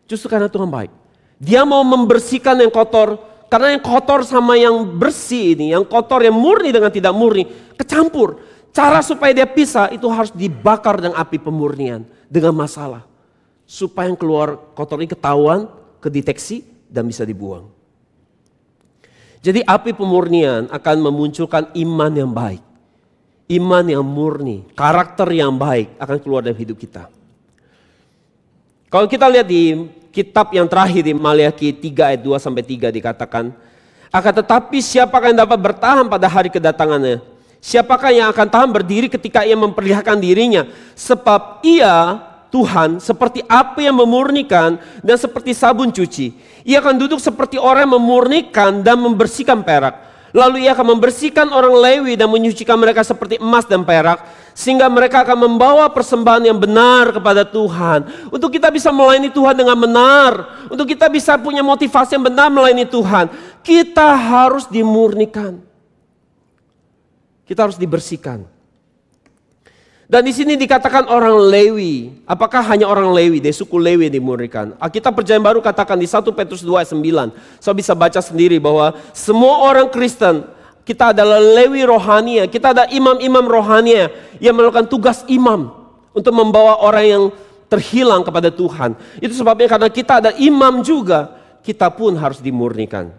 Justru karena Tuhan baik. Dia mau membersihkan yang kotor, karena yang kotor sama yang bersih ini, yang kotor yang murni dengan tidak murni, kecampur. Cara supaya dia pisah itu harus dibakar dengan api pemurnian, dengan masalah. Supaya yang keluar kotor ini ketahuan, kedeteksi, dan bisa dibuang. Jadi api pemurnian akan memunculkan iman yang baik. Iman yang murni, karakter yang baik akan keluar dari hidup kita. Kalau kita lihat di kitab yang terakhir di Maliaki 3 ayat 2-3 dikatakan, akan tetapi siapakah yang dapat bertahan pada hari kedatangannya? Siapakah yang akan tahan berdiri ketika ia memperlihatkan dirinya? Sebab ia, Tuhan, seperti api yang memurnikan dan seperti sabun cuci. Ia akan duduk seperti orang yang memurnikan dan membersihkan perak. Lalu ia akan membersihkan orang Lewi dan menyucikan mereka seperti emas dan perak. Sehingga mereka akan membawa persembahan yang benar kepada Tuhan. Untuk kita bisa melayani Tuhan dengan benar. Untuk kita bisa punya motivasi yang benar melayani Tuhan. Kita harus dimurnikan. Kita harus dibersihkan. Dan di sini dikatakan orang Lewi. Apakah hanya orang Lewi, dari suku Lewi yang dimurnikan? Alkitab Perjanjian Baru katakan di 1 Petrus 2 ayat 9. Saya bisa baca sendiri bahwa semua orang Kristen, kita adalah Lewi rohania, kita ada imam-imam rohania yang melakukan tugas imam untuk membawa orang yang terhilang kepada Tuhan. Itu sebabnya karena kita ada imam juga, kita pun harus dimurnikan.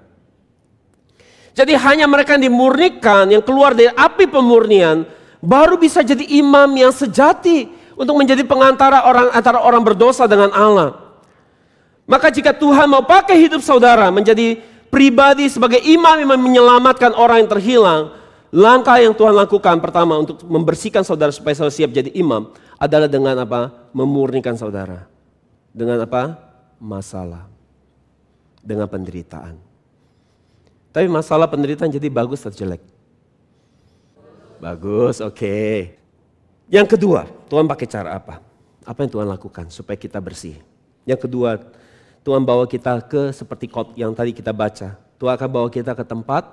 Jadi hanya mereka yang dimurnikan, yang keluar dari api pemurnian, baru bisa jadi imam yang sejati untuk menjadi pengantara antara orang berdosa dengan Allah. Maka jika Tuhan mau pakai hidup saudara menjadi pribadi sebagai imam yang menyelamatkan orang yang terhilang, langkah yang Tuhan lakukan pertama untuk membersihkan saudara supaya saudara siap jadi imam adalah dengan apa? Memurnikan saudara. Dengan apa? Masalah. Dengan penderitaan. Tapi masalah penderitaan jadi bagus atau jelek? Bagus, oke. Yang kedua, Tuhan pakai cara apa? Apa yang Tuhan lakukan supaya kita bersih? Yang kedua, Tuhan bawa kita ke seperti kot yang tadi kita baca. Tuhan akan bawa kita ke tempat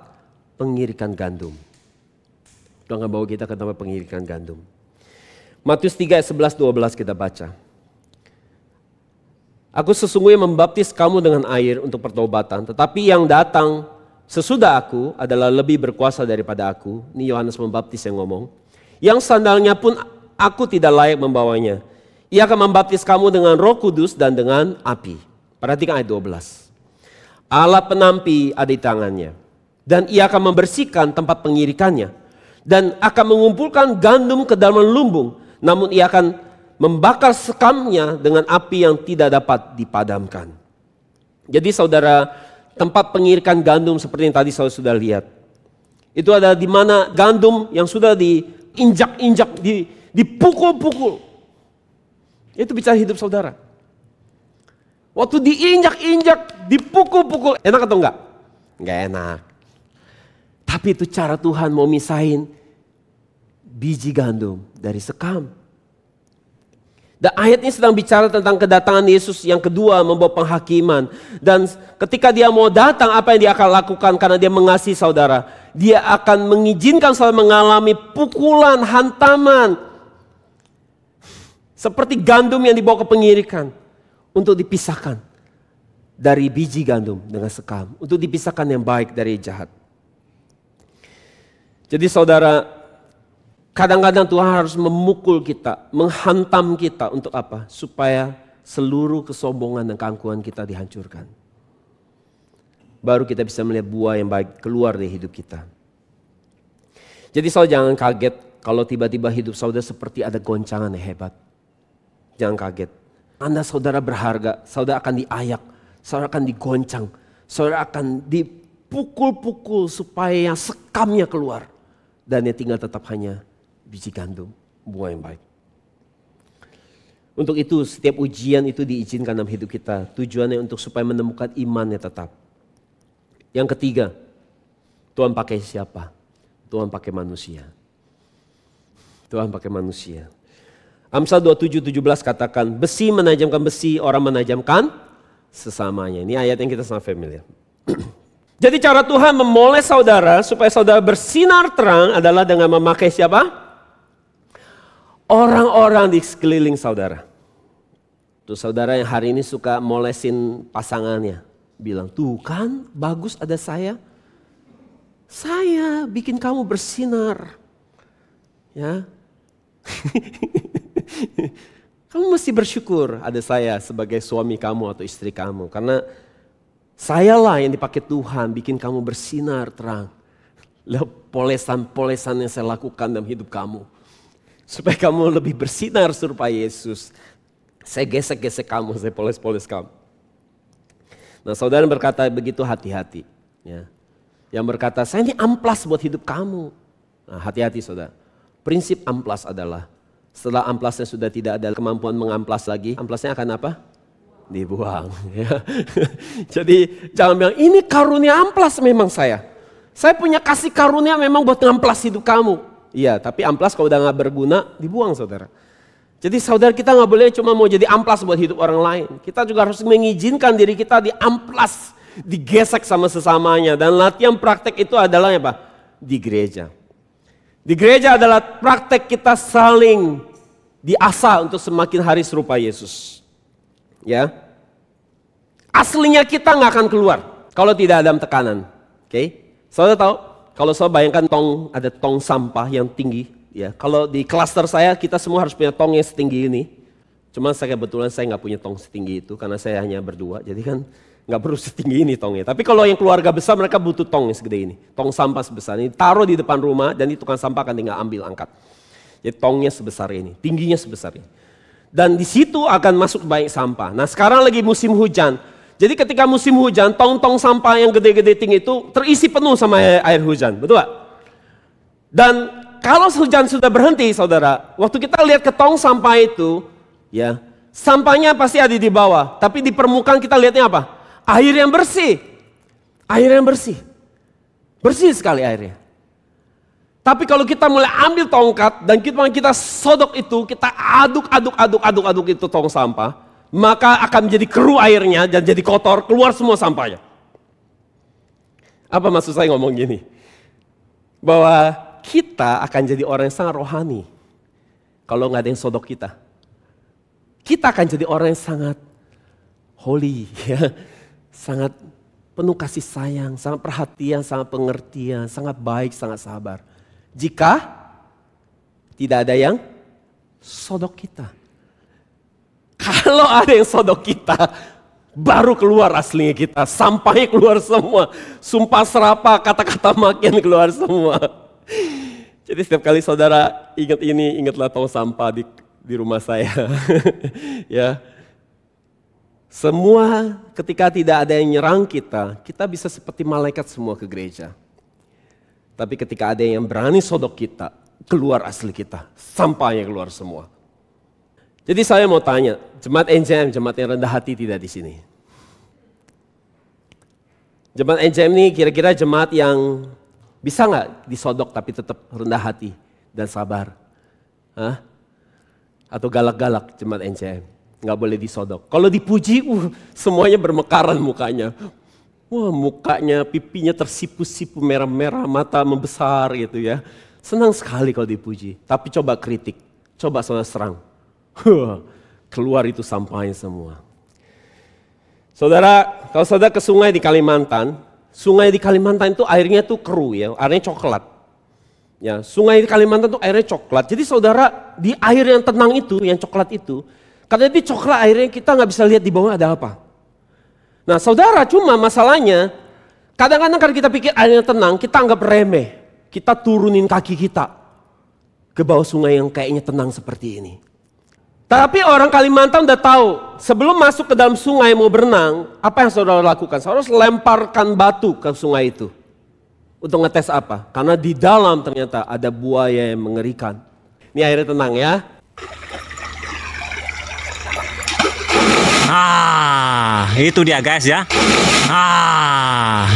pengirikan gandum. Tuhan akan bawa kita ke tempat pengirikan gandum. Matius 3 ayat 11-12 kita baca. Aku sesungguhnya membaptis kamu dengan air untuk pertobatan. Tetapi yang datang sesudah aku adalah lebih berkuasa daripada aku. Ini Yohanes Pembaptis yang ngomong. Yang sandalnya pun aku tidak layak membawanya. Ia akan membaptis kamu dengan Roh Kudus dan dengan api. Perhatikan ayat 12. Alat penampi ada di tangannya. Dan ia akan membersihkan tempat pengirikannya. Dan akan mengumpulkan gandum ke dalam lumbung. Namun ia akan membakar sekamnya dengan api yang tidak dapat dipadamkan. Jadi saudara, tempat pengirikan gandum seperti yang tadi saudara sudah lihat. Itu adalah di mana gandum yang sudah diinjak-injak, dipukul-pukul. Itu bicara hidup saudara. Waktu diinjak-injak, dipukul-pukul, enak atau enggak? Enggak enak. Tapi itu cara Tuhan mau misahin biji gandum dari sekam. Dan ayat ini sedang bicara tentang kedatangan Yesus yang kedua membawa penghakiman. Dan ketika dia mau datang, apa yang dia akan lakukan karena dia mengasihi saudara? Dia akan mengizinkan saudara mengalami pukulan, hantaman. Seperti gandum yang dibawa ke pengirikan. Untuk dipisahkan dari biji gandum dengan sekam. Untuk dipisahkan yang baik dari jahat. Jadi saudara, kadang-kadang Tuhan harus memukul kita, menghantam kita untuk apa? Supaya seluruh kesombongan dan keangkuhan kita dihancurkan. baru kita bisa melihat buah yang baik keluar dari hidup kita. Jadi saudara jangan kaget kalau tiba-tiba hidup saudara seperti ada goncangan yang hebat. Jangan kaget. Anda saudara berharga, saudara akan diayak, saudara akan digoncang, saudara akan dipukul-pukul supaya yang sekamnya keluar. Dan yang tinggal tetap hanya biji gandum, buah yang baik. Untuk itu setiap ujian itu diizinkan dalam hidup kita. Tujuannya untuk supaya menemukan iman yang tetap. Yang ketiga, Tuhan pakai siapa? Tuhan pakai manusia. Tuhan pakai manusia. Amsal 27:17 katakan, besi menajamkan besi, orang menajamkan sesamanya. Ini ayat yang kita sangat familiar. Jadi cara Tuhan memoles saudara supaya saudara bersinar terang adalah dengan memakai siapa? Orang-orang di sekeliling saudara. Tuh saudara yang hari ini suka molesin pasangannya. Bilang, tuh kan bagus ada saya. Saya bikin kamu bersinar. Ya. Kamu mesti bersyukur ada saya sebagai suami kamu atau istri kamu. Karena sayalah yang dipakai Tuhan bikin kamu bersinar terang. Lihat polesan-polesan yang saya lakukan dalam hidup kamu. Supaya kamu lebih bersinar serupa Yesus. Saya gesek-gesek kamu, saya poles-poles kamu. Nah saudara berkata begitu hati-hati. Ya. Yang berkata saya ini amplas buat hidup kamu. Nah hati-hati saudara. Prinsip amplas adalah setelah amplasnya sudah tidak ada kemampuan mengamplas lagi. Amplasnya akan apa? Dibuang. Ya. Jadi jangan bilang ini karunia amplas memang saya. Saya punya kasih karunia memang buat ngamplas hidup kamu. Iya tapi amplas kalau udah gak berguna dibuang saudara. Jadi saudara kita gak boleh cuma mau jadi amplas buat hidup orang lain. Kita juga harus mengizinkan diri kita diamplas, digesek sama sesamanya. Dan latihan praktek itu adalah apa? Di gereja. Di gereja adalah praktek kita saling diasah untuk semakin hari serupa Yesus. Ya, aslinya kita gak akan keluar kalau tidak ada tekanan. Oke, saudara tahu? Kalau saya bayangkan ada tong sampah yang tinggi. Ya, kalau di klaster saya kita semua harus punya tong yang setinggi ini. Cuma kebetulan saya nggak punya tong setinggi itu karena saya hanya berdua. Jadi kan nggak perlu setinggi ini tongnya. Tapi kalau yang keluarga besar mereka butuh tong yang segede ini. Tong sampah sebesar ini. Taruh di depan rumah dan di tukang sampah akan tinggal ambil angkat. Jadi tongnya sebesar ini, tingginya sebesar ini. Dan di situ akan masuk banyak sampah. Nah sekarang lagi musim hujan. Jadi ketika musim hujan tong-tong sampah yang gede-gede tinggi itu terisi penuh sama air hujan. Betul gak? Dan kalau hujan sudah berhenti saudara, waktu kita lihat ke tong sampah itu, ya sampahnya pasti ada di bawah. Tapi di permukaan kita lihatnya apa? Air yang bersih. Air yang bersih. Bersih sekali airnya. Tapi kalau kita mulai ambil tongkat dan kita sodok itu, kita aduk itu tong sampah, maka akan menjadi keruh airnya dan jadi kotor, keluar semua sampahnya. Apa maksud saya ngomong gini? Bahwa kita akan jadi orang yang sangat rohani kalau nggak ada yang sodok kita. Kita akan jadi orang yang sangat holy, ya, sangat penuh kasih sayang, sangat perhatian, sangat pengertian, sangat baik, sangat sabar. Jika tidak ada yang sodok kita. Kalau ada yang sodok kita, baru keluar aslinya kita, sampahnya keluar semua, sumpah serapah, kata-kata makian keluar semua. Jadi setiap kali saudara ingat ini, ingatlah tong sampah di rumah saya. Ya, semua ketika tidak ada yang nyerang kita, kita bisa seperti malaikat semua ke gereja. Tapi ketika ada yang berani sodok kita, keluar asli kita, sampahnya keluar semua. Jadi saya mau tanya, jemaat NJM, jemaat yang rendah hati tidak di sini. Jemaat NJM ini kira-kira jemaat yang bisa nggak disodok tapi tetap rendah hati dan sabar? Hah? Atau galak-galak jemaat NJM? Nggak boleh disodok. Kalau dipuji, semuanya bermekaran mukanya. Wah, mukanya, pipinya tersipu-sipu merah-merah, mata membesar gitu ya. Senang sekali kalau dipuji. Tapi coba kritik, coba saudara serang. Keluar itu sampahnya semua. Saudara, kalau saudara ke sungai di Kalimantan itu airnya tuh keruh ya, airnya coklat. Ya, sungai di Kalimantan tuh airnya coklat. Jadi saudara, di air yang tenang itu, yang coklat itu, karena di coklat airnya kita nggak bisa lihat di bawah ada apa. Nah saudara, cuma masalahnya Kadang-kadang kalau kita pikir airnya tenang, kita anggap remeh. Kita turunin kaki kita ke bawah sungai yang kayaknya tenang seperti ini. Tapi orang Kalimantan udah tahu, sebelum masuk ke dalam sungai mau berenang, apa yang saudara lakukan? Saudara harus lemparkan batu ke sungai itu. Untuk ngetes apa? Karena di dalam ternyata ada buaya yang mengerikan. Ini airnya tenang ya. Itu dia guys ya.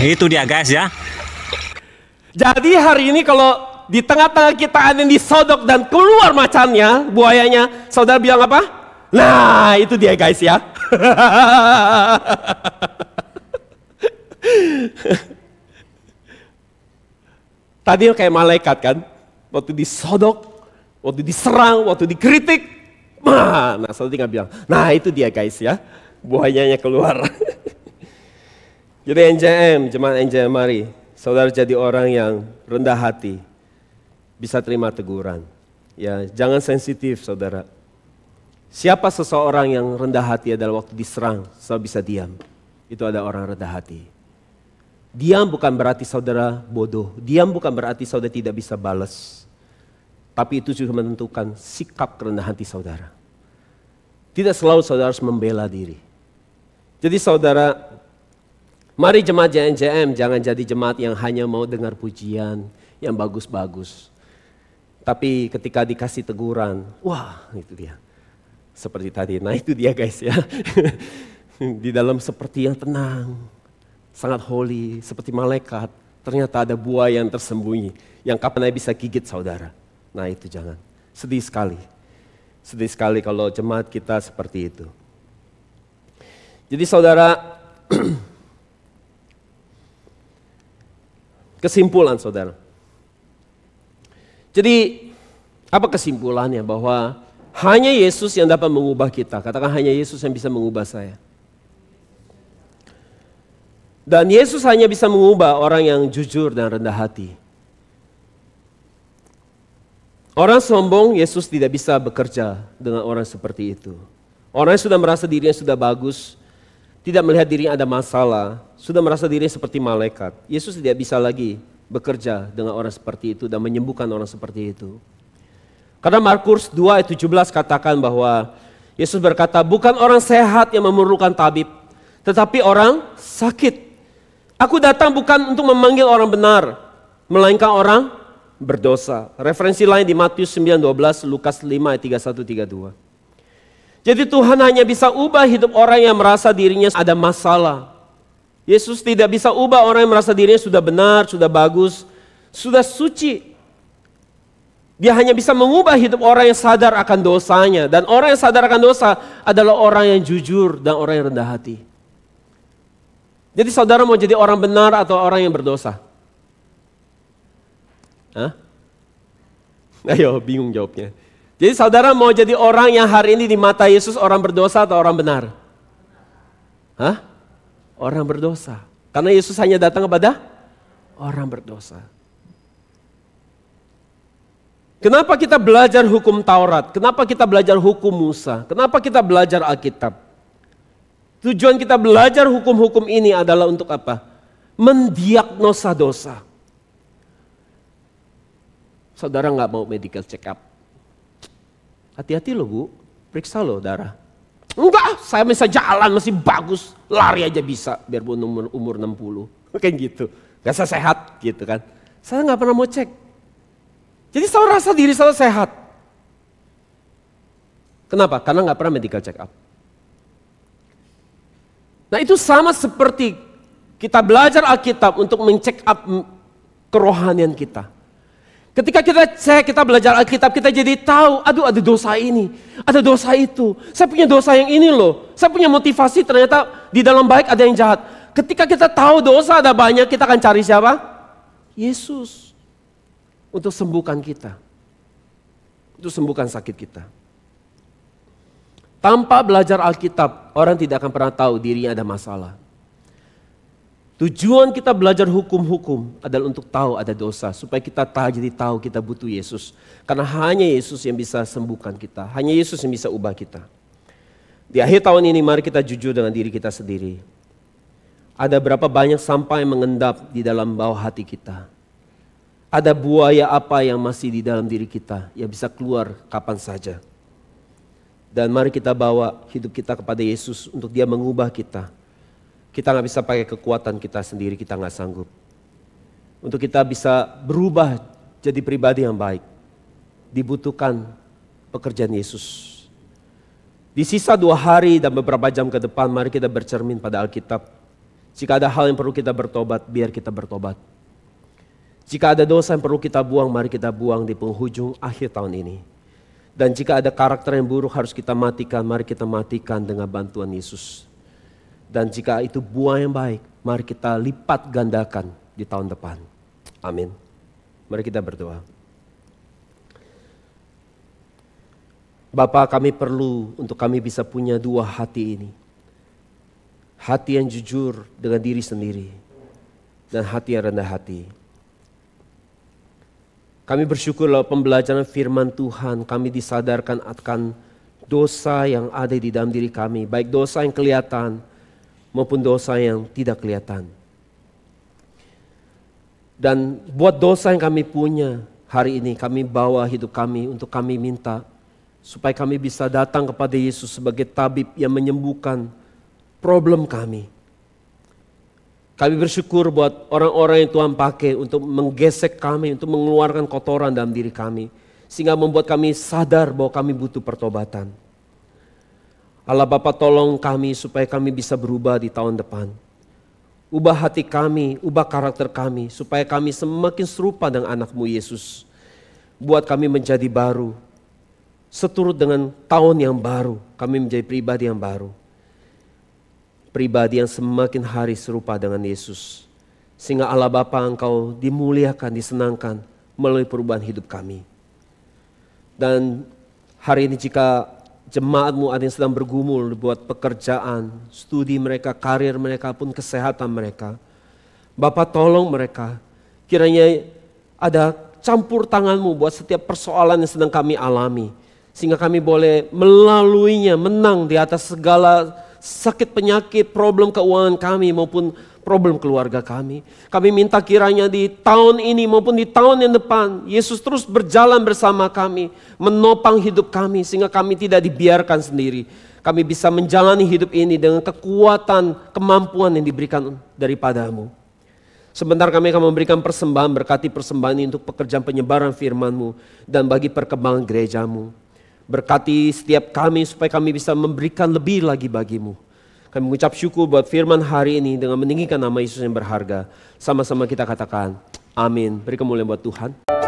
Itu dia guys ya. Jadi hari ini kalau di tengah-tengah kita ada yang disodok dan keluar macannya, buayanya, saudara bilang apa? Nah, itu dia guys ya. Tadi kayak malaikat kan, waktu disodok, waktu diserang, waktu dikritik, nah saudara tinggal bilang, nah itu dia guys ya, buayanya keluar. Jadi NJM, jemaat NJM mari, saudara jadi orang yang rendah hati, bisa terima teguran. Ya, jangan sensitif saudara. Siapa seseorang yang rendah hati adalah waktu diserang, saudara bisa diam. Itu ada orang rendah hati. Diam bukan berarti saudara bodoh. Diam bukan berarti saudara tidak bisa balas. Tapi itu juga menentukan sikap kerendahan hati saudara. Tidak selalu saudara harus membela diri. Jadi saudara, mari jemaat JNJM jangan jadi jemaat yang hanya mau dengar pujian yang bagus-bagus. Tapi ketika dikasih teguran, wah itu dia. Seperti tadi, nah itu dia guys ya. Di dalam seperti yang tenang. Sangat holy, seperti malaikat. Ternyata ada buaya yang tersembunyi. Yang kapan aja bisa gigit saudara. Nah itu jangan. Sedih sekali. Sedih sekali kalau jemaat kita seperti itu. Jadi saudara, kesimpulan saudara. Jadi apa kesimpulannya? Bahwa hanya Yesus yang dapat mengubah kita. Katakan hanya Yesus yang bisa mengubah saya. Dan Yesus hanya bisa mengubah orang yang jujur dan rendah hati. Orang sombong, Yesus tidak bisa bekerja dengan orang seperti itu. Orang yang sudah merasa dirinya sudah bagus, tidak melihat dirinya ada masalah, sudah merasa dirinya seperti malaikat. Yesus tidak bisa lagi bekerja dengan orang seperti itu dan menyembuhkan orang seperti itu. Karena Markus 2 ayat 17 katakan bahwa Yesus berkata, bukan orang sehat yang memerlukan tabib, tetapi orang sakit. Aku datang bukan untuk memanggil orang benar, melainkan orang berdosa. Referensi lain di Matius 9:12, Lukas 5 ayat 31-32. Jadi Tuhan hanya bisa ubah hidup orang yang merasa dirinya ada masalah. Yesus tidak bisa ubah orang yang merasa dirinya sudah benar, sudah bagus, sudah suci. Dia hanya bisa mengubah hidup orang yang sadar akan dosanya. Dan orang yang sadar akan dosa adalah orang yang jujur dan orang yang rendah hati. Jadi saudara mau jadi orang benar atau orang yang berdosa? Hah? Ayo bingung jawabnya. Jadi saudara mau jadi orang yang hari ini di mata Yesus orang berdosa atau orang benar? Hah? Orang berdosa. Karena Yesus hanya datang kepada orang berdosa. Kenapa kita belajar hukum Taurat? Kenapa kita belajar hukum Musa? Kenapa kita belajar Alkitab? Tujuan kita belajar hukum-hukum ini adalah untuk apa? Mendiagnosa dosa. Saudara nggak mau medical check up. Hati-hati loh bu, periksa loh darah. Enggak, saya bisa jalan masih bagus, lari aja bisa biarpun umur 60. Kayak gitu, gak saya sehat gitu kan. Saya nggak pernah mau cek. Jadi saya rasa diri saya sehat. Kenapa? Karena nggak pernah medical check up. Nah itu sama seperti kita belajar Alkitab untuk men-check up kerohanian kita. Ketika kita cek, kita belajar Alkitab, kita jadi tahu, aduh ada dosa ini, ada dosa itu. Saya punya dosa yang ini loh, saya punya motivasi ternyata di dalam baik ada yang jahat. Ketika kita tahu dosa ada banyak, kita akan cari siapa? Yesus. Untuk sembuhkan kita. Untuk sembuhkan sakit kita. Tanpa belajar Alkitab, orang tidak akan pernah tahu dirinya ada masalah. Tujuan kita belajar hukum-hukum adalah untuk tahu ada dosa. Supaya kita jadi tahu kita butuh Yesus. Karena hanya Yesus yang bisa sembuhkan kita. Hanya Yesus yang bisa ubah kita. Di akhir tahun ini mari kita jujur dengan diri kita sendiri. Ada berapa banyak sampah yang mengendap di dalam bawah hati kita. Ada buaya apa yang masih di dalam diri kita yang bisa keluar kapan saja. Dan mari kita bawa hidup kita kepada Yesus untuk Dia mengubah kita. Kita gak bisa pakai kekuatan kita sendiri, kita gak sanggup. Untuk kita bisa berubah jadi pribadi yang baik, dibutuhkan pekerjaan Yesus. Di sisa 2 hari dan beberapa jam ke depan, mari kita bercermin pada Alkitab. Jika ada hal yang perlu kita bertobat, biar kita bertobat. Jika ada dosa yang perlu kita buang, mari kita buang di penghujung akhir tahun ini. Dan jika ada karakter yang buruk harus kita matikan, mari kita matikan dengan bantuan Yesus. Dan jika itu buah yang baik, mari kita lipat gandakan di tahun depan. Amin. Mari kita berdoa. Bapa, kami perlu untuk kami bisa punya 2 hati ini. Hati yang jujur dengan diri sendiri dan hati yang rendah hati. Kami bersyukur lewat pembelajaran firman Tuhan, kami disadarkan akan dosa yang ada di dalam diri kami, baik dosa yang kelihatan maupun dosa yang tidak kelihatan. Dan buat dosa yang kami punya hari ini, kami bawa hidup kami untuk kami minta supaya kami bisa datang kepada Yesus sebagai tabib yang menyembuhkan problem kami. Kami bersyukur buat orang-orang yang Tuhan pakai untuk menggesek kami, untuk mengeluarkan kotoran dalam diri kami. Sehingga membuat kami sadar bahwa kami butuh pertobatan. Allah Bapa, tolong kami supaya kami bisa berubah di tahun depan. Ubah hati kami, ubah karakter kami, supaya kami semakin serupa dengan anak-Mu Yesus. Buat kami menjadi baru. Seturut dengan tahun yang baru, kami menjadi pribadi yang baru. Pribadi yang semakin hari serupa dengan Yesus. Sehingga Allah Bapa, Engkau dimuliakan, disenangkan melalui perubahan hidup kami. Dan hari ini jika jemaat-Mu ada yang sedang bergumul buat pekerjaan, studi mereka, karir mereka pun kesehatan mereka. Bapa, tolong mereka. Kiranya ada campur tangan-Mu buat setiap persoalan yang sedang kami alami. Sehingga kami boleh melaluinya, menang di atas segala sakit penyakit, problem keuangan kami maupun problem keluarga kami. Kami minta kiranya di tahun ini maupun di tahun yang depan, Yesus terus berjalan bersama kami, menopang hidup kami sehingga kami tidak dibiarkan sendiri. Kami bisa menjalani hidup ini dengan kekuatan, kemampuan yang diberikan daripada-Mu. Sebentar kami akan memberikan persembahan, berkati persembahan ini untuk pekerjaan penyebaran firman-Mu dan bagi perkembangan gereja-Mu. Berkati setiap kami supaya kami bisa memberikan lebih lagi bagi-Mu. Kami mengucap syukur buat firman hari ini dengan meninggikan nama Yesus yang berharga. Sama-sama kita katakan, amin. Beri kemuliaan buat Tuhan.